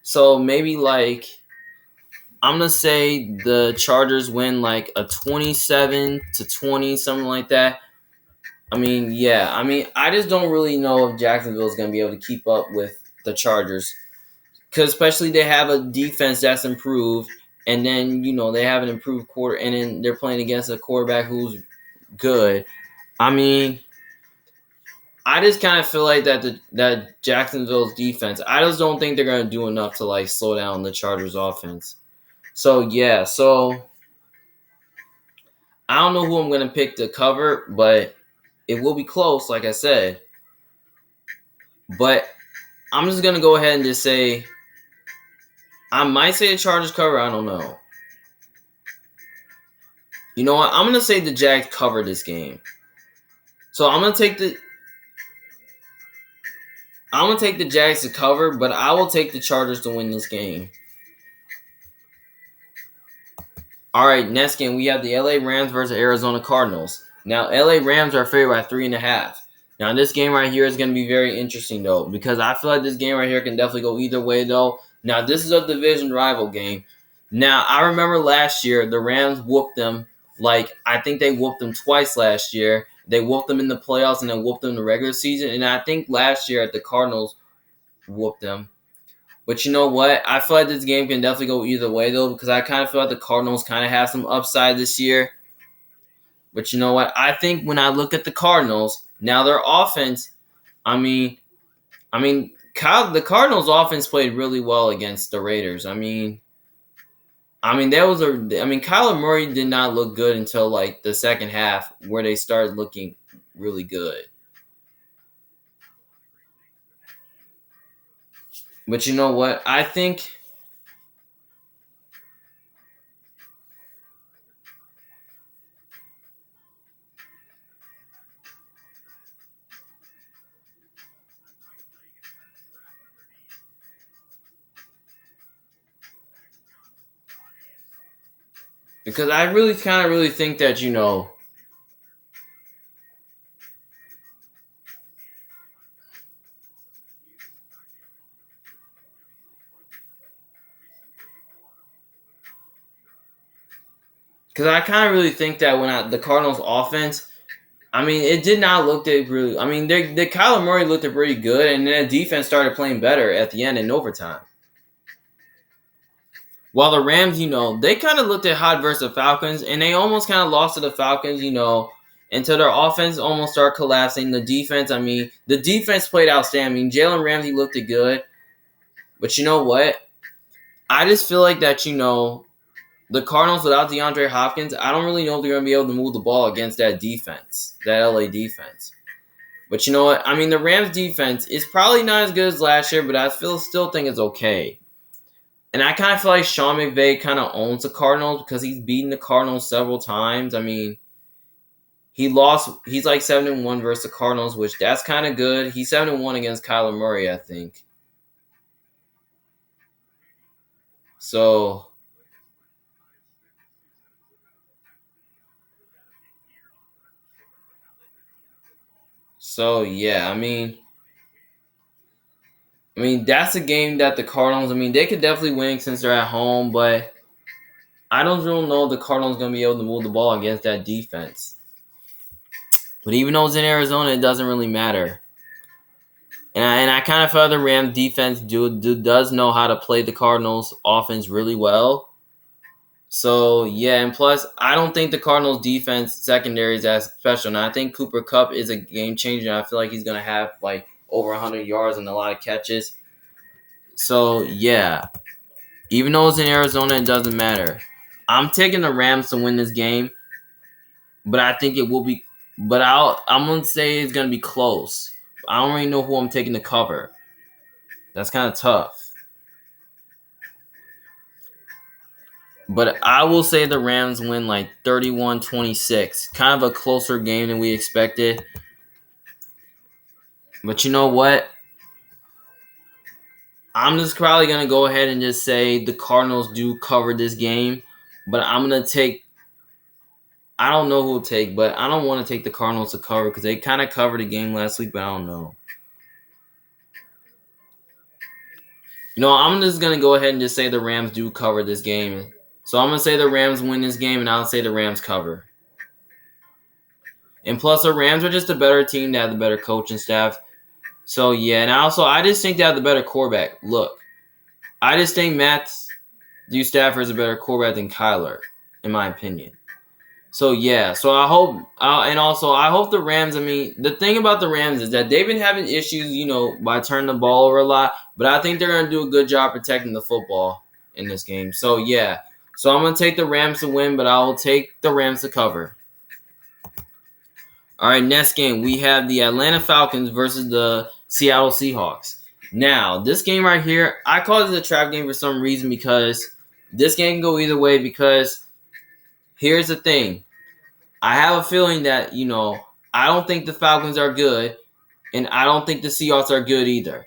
Speaker 1: So maybe, I'm going to say the Chargers win a 27-20, something like that. I mean, yeah. I mean, I just don't really know if Jacksonville is going to be able to keep up with the Chargers. Because especially they have a defense that's improved. And then, they have an improved quarter. And then they're playing against a quarterback who's good. I mean, I just kind of feel like that Jacksonville's defense, I just don't think they're going to do enough to, slow down the Chargers offense. So, yeah. So, I don't know who I'm going to pick to cover. But it will be close, like I said. But I'm just going to go ahead and just say, I might say the Chargers cover. I don't know. You know what? I'm going to say the Jags cover this game. So I'm going to take the Jags to cover, but I will take the Chargers to win this game. All right, next game, we have the LA Rams versus Arizona Cardinals. Now, LA Rams are favored by 3.5. Now, this game right here is going to be very interesting, though, because I feel like this game right here can definitely go either way, though. Now, this is a division rival game. Now, I remember last year, the Rams whooped them. I think they whooped them twice last year. They whooped them in the playoffs and then whooped them in the regular season. And I think last year the Cardinals whooped them. But you know what? I feel like this game can definitely go either way, though, because I kind of feel like the Cardinals kind of have some upside this year. But you know what? I think when I look at the Cardinals, now their offense, the Cardinals' offense played really well against the Raiders. Kyler Murray did not look good until the second half, where they started looking really good. But you know what? I think because I really kind of really think that because I kind of really think that the Cardinals offense, I mean, it did not look that really. I mean, the Kyler Murray looked pretty good, and then the defense started playing better at the end in overtime. While the Rams, they kind of looked at hot versus the Falcons, and they almost kind of lost to the Falcons, until their offense almost started collapsing. The defense, I mean, the defense played outstanding. I mean, Jalen Ramsey looked good, but you know what? I just feel like that, the Cardinals without DeAndre Hopkins, I don't really know if they're going to be able to move the ball against that defense, that LA defense. But you know what? I mean, the Rams defense is probably not as good as last year, but I still think it's okay. And I kind of feel like Sean McVay kind of owns the Cardinals because he's beaten the Cardinals several times. I mean, he's like 7-1 versus the Cardinals, which that's kind of good. He's 7-1 against Kyler Murray, I think. So yeah, I mean that's a game that the Cardinals, I mean, they could definitely win since they're at home, but I don't really know if the Cardinals going to be able to move the ball against that defense. But even though it's in Arizona, it doesn't really matter. And I kind of feel the Rams defense does know how to play the Cardinals offense really well. So, yeah, and plus, I don't think the Cardinals defense secondary is as special. And I think Cooper Kupp is a game changer. I feel like he's going to have, like, over 100 yards and a lot of catches. So, yeah, even though it's in Arizona, it doesn't matter. I'm taking the Rams to win this game, but I think it will be – but I'm going to say it's going to be close. I don't really know who I'm taking to cover. That's kind of tough. But I will say the Rams win like 31-26. Kind of a closer game than we expected. But you know what? I'm just probably going to go ahead and just say the Cardinals do cover this game. But I'm going to take – I don't know who will take, but I don't want to take the Cardinals to cover because they kind of covered the game last week, but I don't know. I'm just going to go ahead and just say the Rams do cover this game. So I'm going to say the Rams win this game, and I'll say the Rams cover. And plus, the Rams are just a better team. They have the better coaching staff. So, yeah. And I just think they have the better quarterback. Look, I just think Matthew Stafford is a better quarterback than Kyler, in my opinion. So, yeah. So, I hope the Rams, I mean, the thing about the Rams is that they've been having issues, by turning the ball over a lot. But I think they're going to do a good job protecting the football in this game. So, yeah. So, I'm going to take the Rams to win, but I will take the Rams to cover. All right, next game, we have the Atlanta Falcons versus the Seattle Seahawks. Now, this game right here, I call it a trap game for some reason because this game can go either way because here's the thing. I have a feeling that, I don't think the Falcons are good, and I don't think the Seahawks are good either.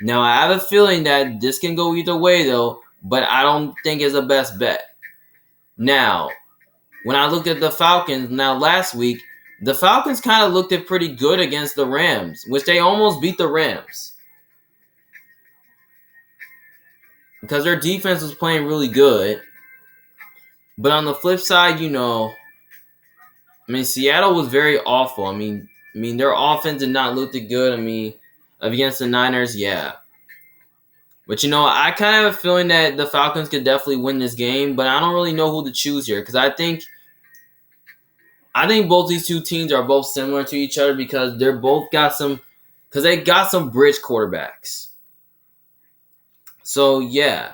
Speaker 1: Now, I have a feeling that this can go either way, though, but I don't think it's the best bet. Now, when I looked at the Falcons last week, the Falcons kind of looked pretty good against the Rams, which they almost beat the Rams. Because their defense was playing really good. But on the flip side, Seattle was very awful. I mean, their offense did not look that good. I mean, against the Niners, yeah. But, I kind of have a feeling that the Falcons could definitely win this game, but I don't really know who to choose here because I think both these two teams are both similar to each other because they got some bridge quarterbacks. So, yeah.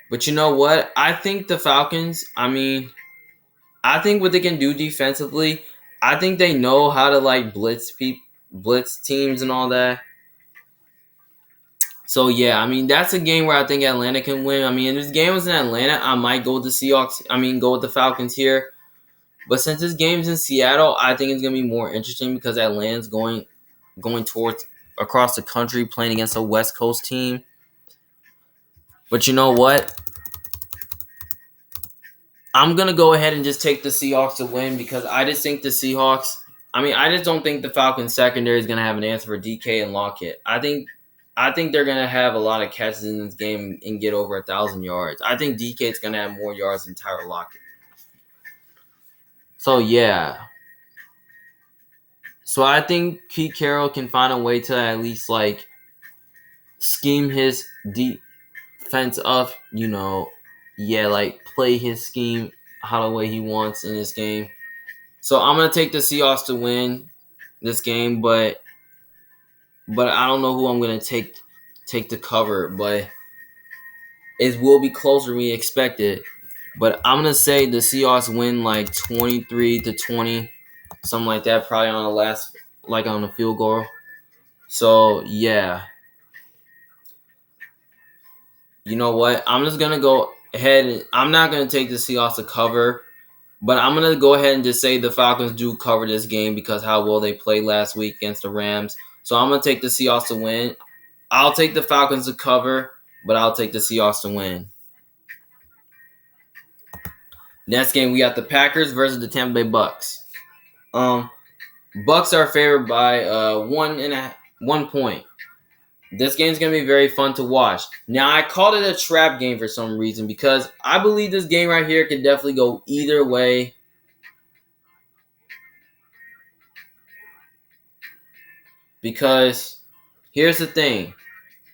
Speaker 1: But you know what? I think the Falcons, I think what they can do defensively, I think they know how to, blitz teams and all that. So, yeah, that's a game where I think Atlanta can win. If this game was in Atlanta, I might go with the Seahawks. Go with the Falcons here. But since this game's in Seattle, I think it's going to be more interesting because Atlanta's going towards across the country playing against a West Coast team. But you know what? I'm gonna go ahead and just take the Seahawks to win because I just think the Seahawks. I mean, I just don't think the Falcons secondary is gonna have an answer for DK and Lockett. I think they're gonna have a lot of catches in this game and get over 1,000 yards. I think DK is gonna have more yards than Tyler Lockett. So yeah. So I think Pete Carroll can find a way to at least like scheme his defense up, like play his scheme how the way he wants in this game. So I'm gonna take the Seahawks to win this game, but I don't know who I'm gonna take to cover, but it will be closer than we expected. But I'm gonna say the Seahawks win like 23-20, something like that, probably on the last, like on the field goal. So yeah, you know what? I'm just gonna go ahead and I'm not gonna take the Seahawks to cover, but I'm gonna go ahead and just say the Falcons do cover this game because how well they played last week against the Rams. So I'm gonna take the Seahawks to win. I'll take the Falcons to cover, but I'll take the Seahawks to win. Next game, we got the Packers versus the Tampa Bay Bucks. Bucks are favored by 1 point. This game's gonna be very fun to watch. Now, I called it a trap game for some reason because I believe this game right here could definitely go either way. Because here's the thing.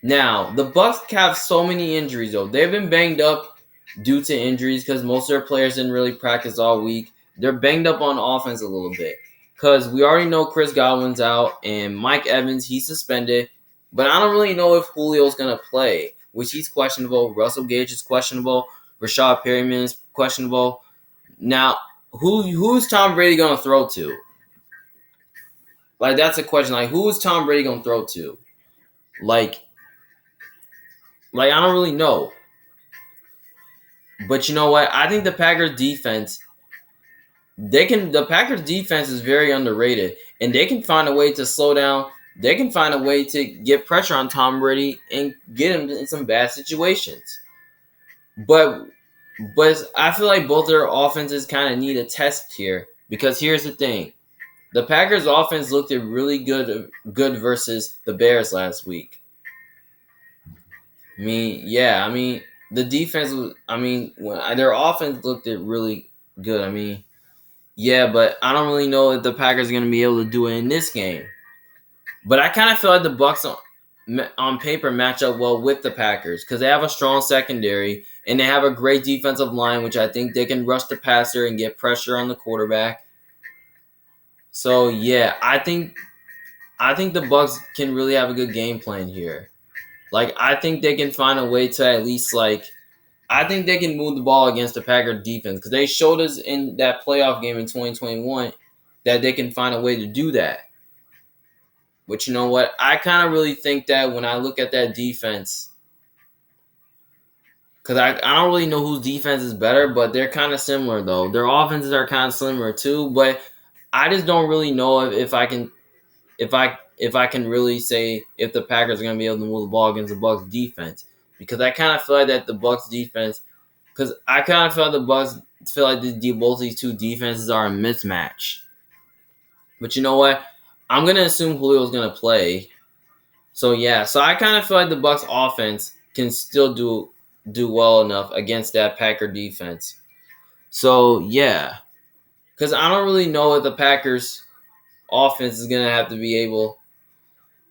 Speaker 1: Now, the Bucks have so many injuries though. They've been banged up due to injuries because most of their players didn't really practice all week. They're banged up on offense a little bit because we already know Chris Godwin's out and Mike Evans, he's suspended. But I don't really know if Julio's going to play, which he's questionable. Russell Gage is questionable. Rashad Perryman is questionable. Now, who's Tom Brady going to throw to? Like, that's a question. Like, who is Tom Brady going to throw to? Like, I don't really know. But you know what? I think the Packers defense, the Packers defense is very underrated, and they can find a way to slow down. They can find a way to get pressure on Tom Brady and get him in some bad situations. But I feel like both their offenses kind of need a test here because here's the thing: the Packers offense looked really good versus the Bears last week. The defense was. Their offense looked really good. Yeah, but I don't really know if the Packers are going to be able to do it in this game. But I kind of feel like the Bucks on paper match up well with the Packers because they have a strong secondary and they have a great defensive line, which I think they can rush the passer and get pressure on the quarterback. So yeah, I think the Bucks can really have a good game plan here. Like I think they can find a way to at least I think they can move the ball against the Packers defense because they showed us in that playoff game in 2021 that they can find a way to do that. But you know what? I kind of really think that when I look at that defense, because I don't really know whose defense is better, but they're kind of similar though. Their offenses are kind of similar too, but I just don't really know if I can really say if the Packers are going to be able to move the ball against the Bucks defense because I kind of feel like that the Bucks defense because I kind of feel like the Bucks feel like both these two defenses are a mismatch. But you know what? I'm gonna assume Julio's gonna play. So yeah, so I kind of feel like the Bucks offense can still do well enough against that Packer defense. So yeah, because I don't really know if the Packers offense is gonna have to be able.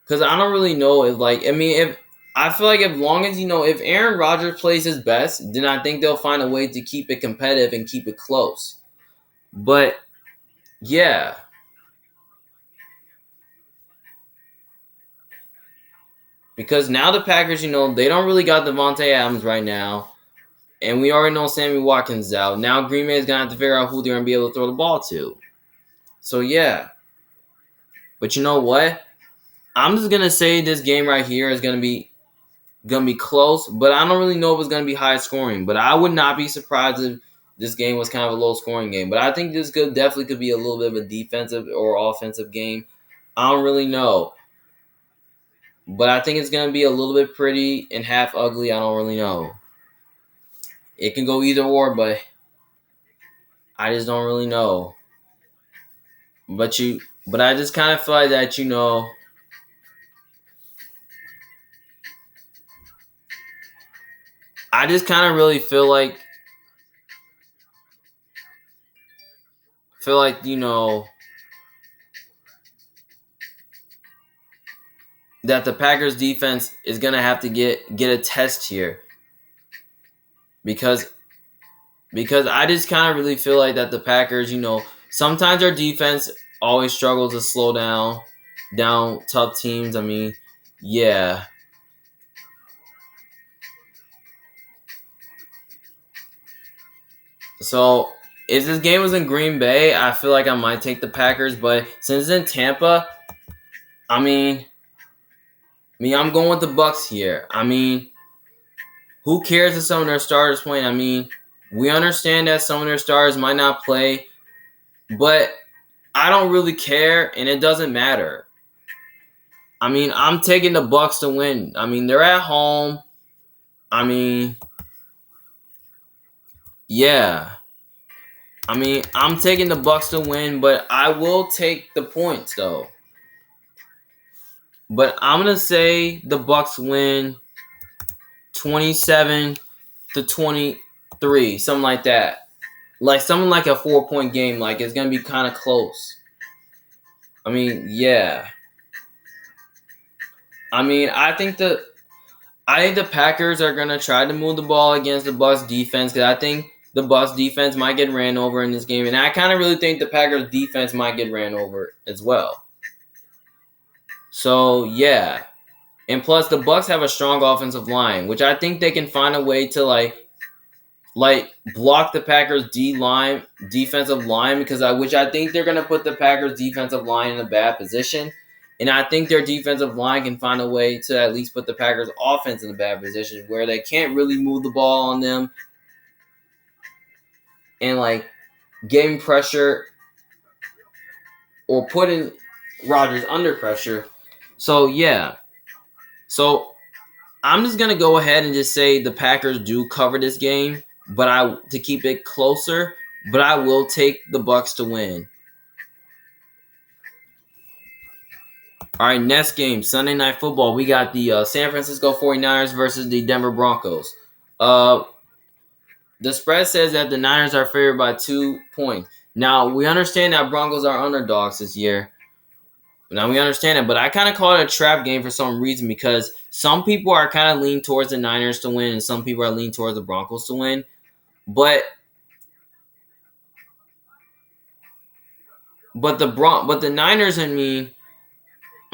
Speaker 1: Because I don't really know if if I feel like as long as if Aaron Rodgers plays his best, then I think they'll find a way to keep it competitive and keep it close. But yeah. Because now the Packers, they don't really got Devontae Adams right now. And we already know Sammy Watkins is out. Now Green Bay is going to have to figure out who they're going to be able to throw the ball to. So, yeah. But you know what? I'm just going to say this game right here is going to be close. But I don't really know if it's going to be high scoring. But I would not be surprised if this game was kind of a low scoring game. But I think this definitely could be a little bit of a defensive or offensive game. I don't really know. But I think it's going to be a little bit pretty and half ugly. I don't really know. It can go either or, but I just don't really know. But I just kind of feel like that, I just kind of really feel like that the Packers defense is gonna have to get a test here because I just kind of really feel like that the Packers, sometimes their defense always struggles to slow down tough teams. I mean, yeah. So if this game was in Green Bay, I feel like I might take the Packers, but since it's in Tampa, I mean, I'm going with the Bucks here. I mean, who cares if some of their starters playing? I mean, we understand that some of their stars might not play, but I don't really care, and it doesn't matter. I mean, I'm taking the Bucks to win. I mean, they're at home. I mean, yeah. I mean, I'm taking the Bucks to win, but I will take the points though. But I'm gonna say the Bucks win 27-23, something like that. Like something like a 4-point game. Like it's gonna be kind of close. I mean, yeah. I mean, I think the Packers are gonna try to move the ball against the Bucks defense because I think the Bucks defense might get ran over in this game, and I kind of really think the Packers defense might get ran over as well. So yeah, and plus the Bucks have a strong offensive line, which I think they can find a way to like block the Packers defensive line because which I think they're gonna put the Packers defensive line in a bad position. And I think their defensive line can find a way to at least put the Packers offense in a bad position where they can't really move the ball on them and like getting pressure or putting Rodgers under pressure. So yeah. So I'm just gonna go ahead and just say the Packers do cover this game, but to keep it closer, but I will take the Bucks to win. All right, next game, Sunday Night Football. We got the San Francisco 49ers versus the Denver Broncos. The spread says that the Niners are favored by 2 points. Now, we understand that Broncos are underdogs this year. Now, we understand it, but I kind of call it a trap game for some reason because some people are kind of leaning towards the Niners to win and some people are leaning towards the Broncos to win. But the Niners, I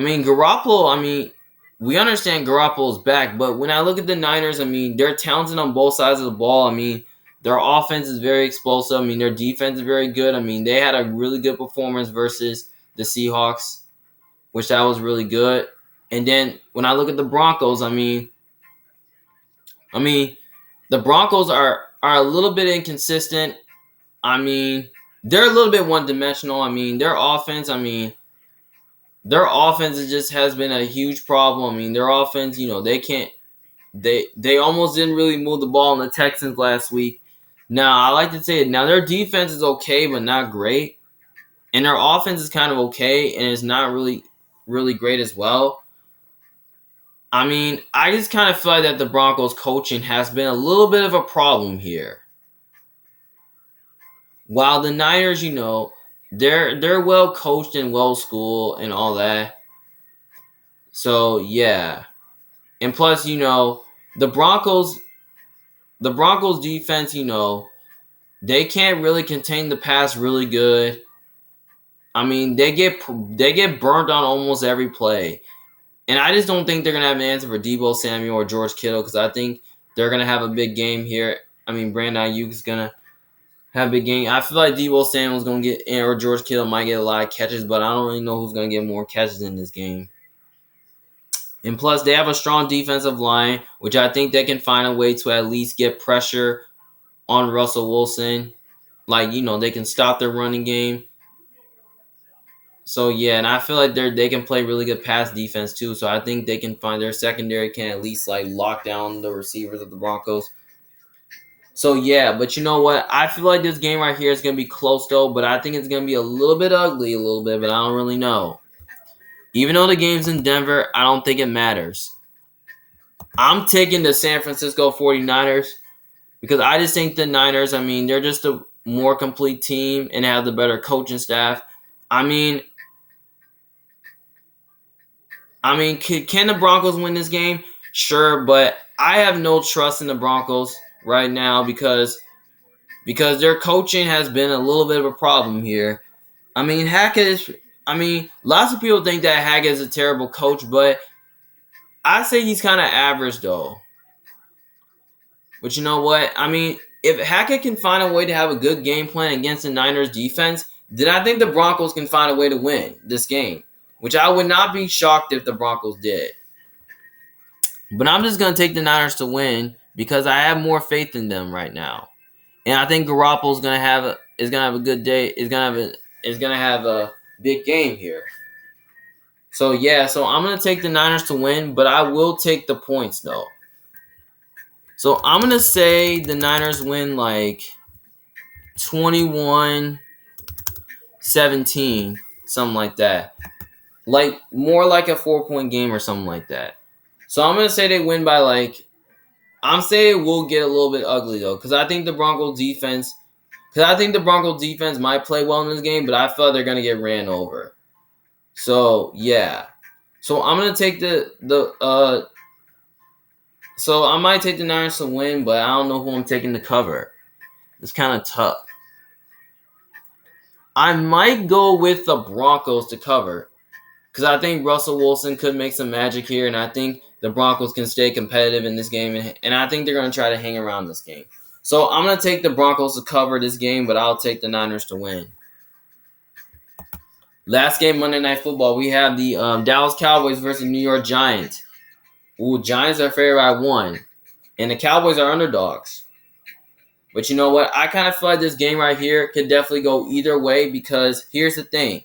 Speaker 1: mean Garoppolo, we understand Garoppolo's back, but when I look at the Niners, they're talented on both sides of the ball. Their offense is very explosive. Their defense is very good. They had a really good performance versus the Seahawks, which that was really good. And then when I look at the Broncos, the Broncos are a little bit inconsistent. They're a little bit one-dimensional. Their offense just has been a huge problem. Their offense, they can't. They almost didn't really move the ball on the Texans last week. Now, I like to say it. Now, their defense is okay, but not great. And their offense is kind of okay, and it's not really, really great as well. I just kind of feel like that the Broncos coaching has been a little bit of a problem here. While the Niners, they're well coached and well schooled and all that. So, yeah. And plus, the Broncos defense, they can't really contain the pass really good. They get burnt on almost every play. And I just don't think they're going to have an answer for Deebo Samuel or George Kittle because I think they're going to have a big game here. Brandon Ayuk is going to have a big game. I feel like Deebo Samuel is going to get, or George Kittle might get a lot of catches, but I don't really know who's going to get more catches in this game. And plus, they have a strong defensive line, which I think they can find a way to at least get pressure on Russell Wilson. They can stop their running game. So, yeah, and I feel like they can play really good pass defense, too. So, I think they can find their secondary can at least, lock down the receivers of the Broncos. So yeah, but you know what? I feel like this game right here is gonna be close though, but I think it's gonna be a little bit ugly, a little bit, but I don't really know. Even though the game's in Denver, I don't think it matters. I'm taking the San Francisco 49ers because I just think the Niners, I mean, they're just a more complete team and have the better coaching staff. I mean, can the Broncos win this game? Sure, but I have no trust in the Broncos right now because their coaching has been a little bit of a problem here. I mean, Hackett is. I mean, lots of people think that Hackett is a terrible coach, but I say he's kind of average though. But you know what? I mean, if Hackett can find a way to have a good game plan against the Niners defense, then I think the Broncos can find a way to win this game. Which I would not be shocked if the Broncos did. But I'm just gonna take the Niners to win because I have more faith in them right now, and I think Garoppolo's gonna have a good day. Is gonna have a big game here. So yeah, so I'm gonna take the Niners to win, but I will take the points though. So I'm gonna say the Niners win like 21-17, something like that. Like more like a 4-point game or something like that. So I'm gonna say they win by like. I'm saying it will get a little bit ugly though, because I think the Broncos defense. Because I think the Broncos defense might play well in this game, but I feel like they're gonna get ran over. So yeah. So I'm gonna take So I might take the Niners to win, but I don't know who I'm taking to cover. It's kind of tough. I might go with the Broncos to cover because I think Russell Wilson could make some magic here, and I think the Broncos can stay competitive in this game, and I think they're going to try to hang around this game. So I'm going to take the Broncos to cover this game, but I'll take the Niners to win. Last game, Monday Night Football, we have the Dallas Cowboys versus New York Giants. Ooh, Giants are favored by 1, and the Cowboys are underdogs. But you know what? I kind of feel like this game right here could definitely go either way because here's the thing.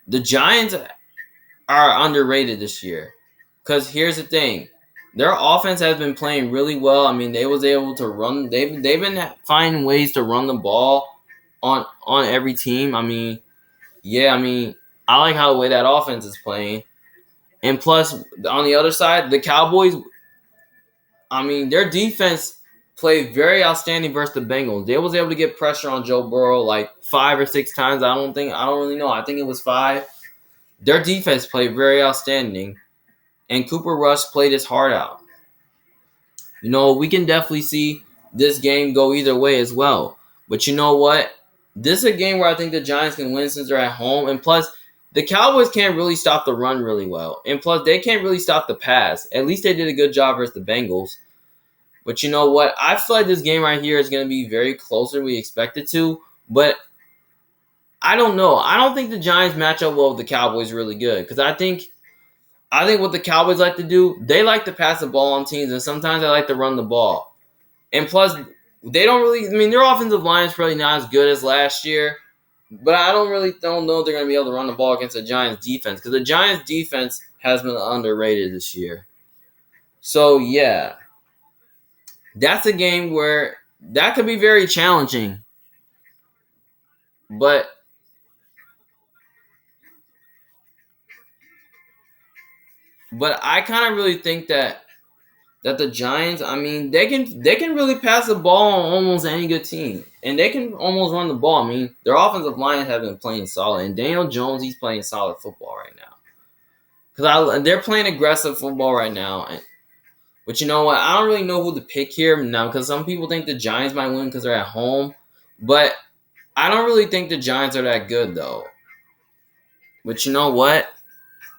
Speaker 1: The Giants are underrated this year. Because here's the thing. Their offense has been playing really well. I mean, they was able to run. They've been finding ways to run the ball on every team. I mean, yeah, I like how the way that offense is playing. And plus, on the other side, the Cowboys, I mean, their defense played very outstanding versus the Bengals. They was able to get pressure on Joe Burrow like 5 or 6 times. I don't really know. I think it was 5. Their defense played very outstanding. And Cooper Rush played his heart out. You know, we can definitely see this game go either way as well. But you know what? This is a game where I think the Giants can win since they're at home. And plus, the Cowboys can't really stop the run really well. And plus, they can't really stop the pass. At least they did a good job versus the Bengals. But you know what? I feel like this game right here is going to be very closer than we expected to. But I don't know. I don't think the Giants match up well with the Cowboys really good. Because I think what the Cowboys like to do, they like to pass the ball on teams, and sometimes they like to run the ball. And plus, they don't really. I mean, their offensive line is probably not as good as last year, but I don't know if they're going to be able to run the ball against the Giants' defense because the Giants' defense has been underrated this year. So yeah, that's a game where that could be very challenging, but I kind of really think that the Giants, I mean, they can really pass the ball on almost any good team, and they can almost run the ball. I mean, their offensive line have been playing solid, and Daniel Jones, he's playing solid football right now. Because they're playing aggressive football right now. But you know what? I don't really know who to pick here now because some people think the Giants might win because they're at home, but I don't really think the Giants are that good though. But you know what?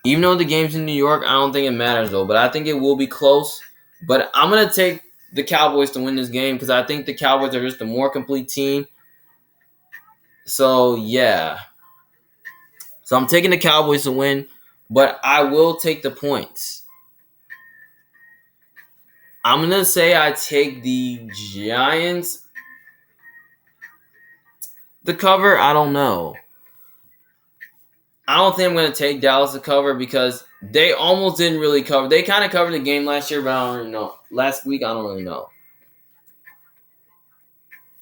Speaker 1: Even though the game's in New York, I don't think it matters though. But I think it will be close. But I'm going to take the Cowboys to win this game because I think the Cowboys are just a more complete team. So, yeah. So, I'm taking the Cowboys to win, but I will take the points. I'm going to say I take the Giants. The cover, I don't know. I don't think I'm going to take Dallas to cover because they almost didn't really cover. They kind of covered the game last year, but I don't really know. Last week, I don't really know.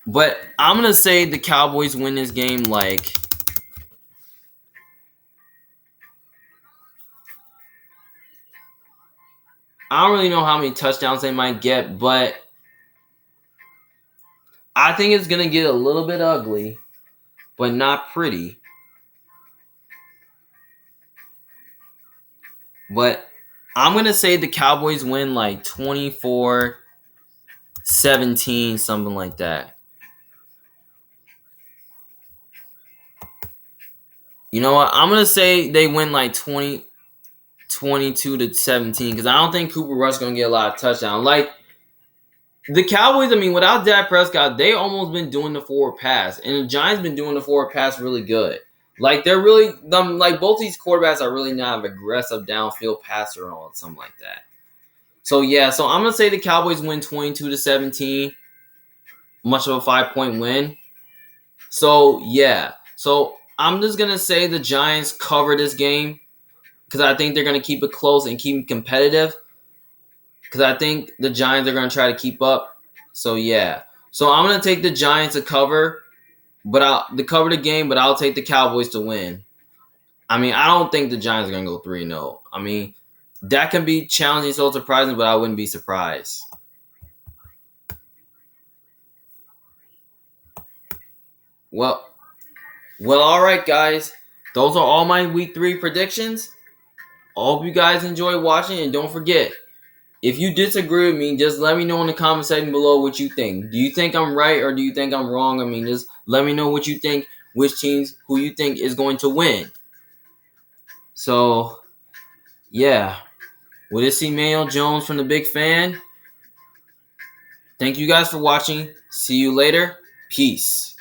Speaker 1: But I'm gonna say the Cowboys win this game like I don't really know how many touchdowns they might get, but I think it's gonna get a little bit ugly, but not pretty. But I'm gonna say the Cowboys win like 24-17, something like that. You know what? I'm gonna say they win like 22-17 because I don't think Cooper Rush is gonna get a lot of touchdowns. Like the Cowboys, I mean, without Dak Prescott, they almost been doing the forward pass, and the Giants been doing the forward pass really good. Like they're really, like both these quarterbacks are really not an aggressive downfield passer or something like that. So yeah, so I'm gonna say the Cowboys win 22-17, much of a 5-point win. So yeah, so I'm just gonna say the Giants cover this game because I think they're gonna keep it close and keep it competitive. Because I think the Giants are gonna try to keep up. So yeah, so I'm gonna take the Giants to cover, but I'll cover the game, but I'll take the Cowboys to win. I mean, I don't think the Giants are gonna go 3-0. I mean, that can be challenging, so surprising, but I wouldn't be surprised. Well, all right, guys. Those are all my week 3 predictions. I hope you guys enjoy watching, and don't forget, if you disagree with me, just let me know in the comment section below what you think. Do you think I'm right or do you think I'm wrong? I mean, just let me know what you think, which teams, who you think is going to win. So, yeah. Well, this is Emmanuel Jones from The Big Fan. Thank you guys for watching. See you later. Peace.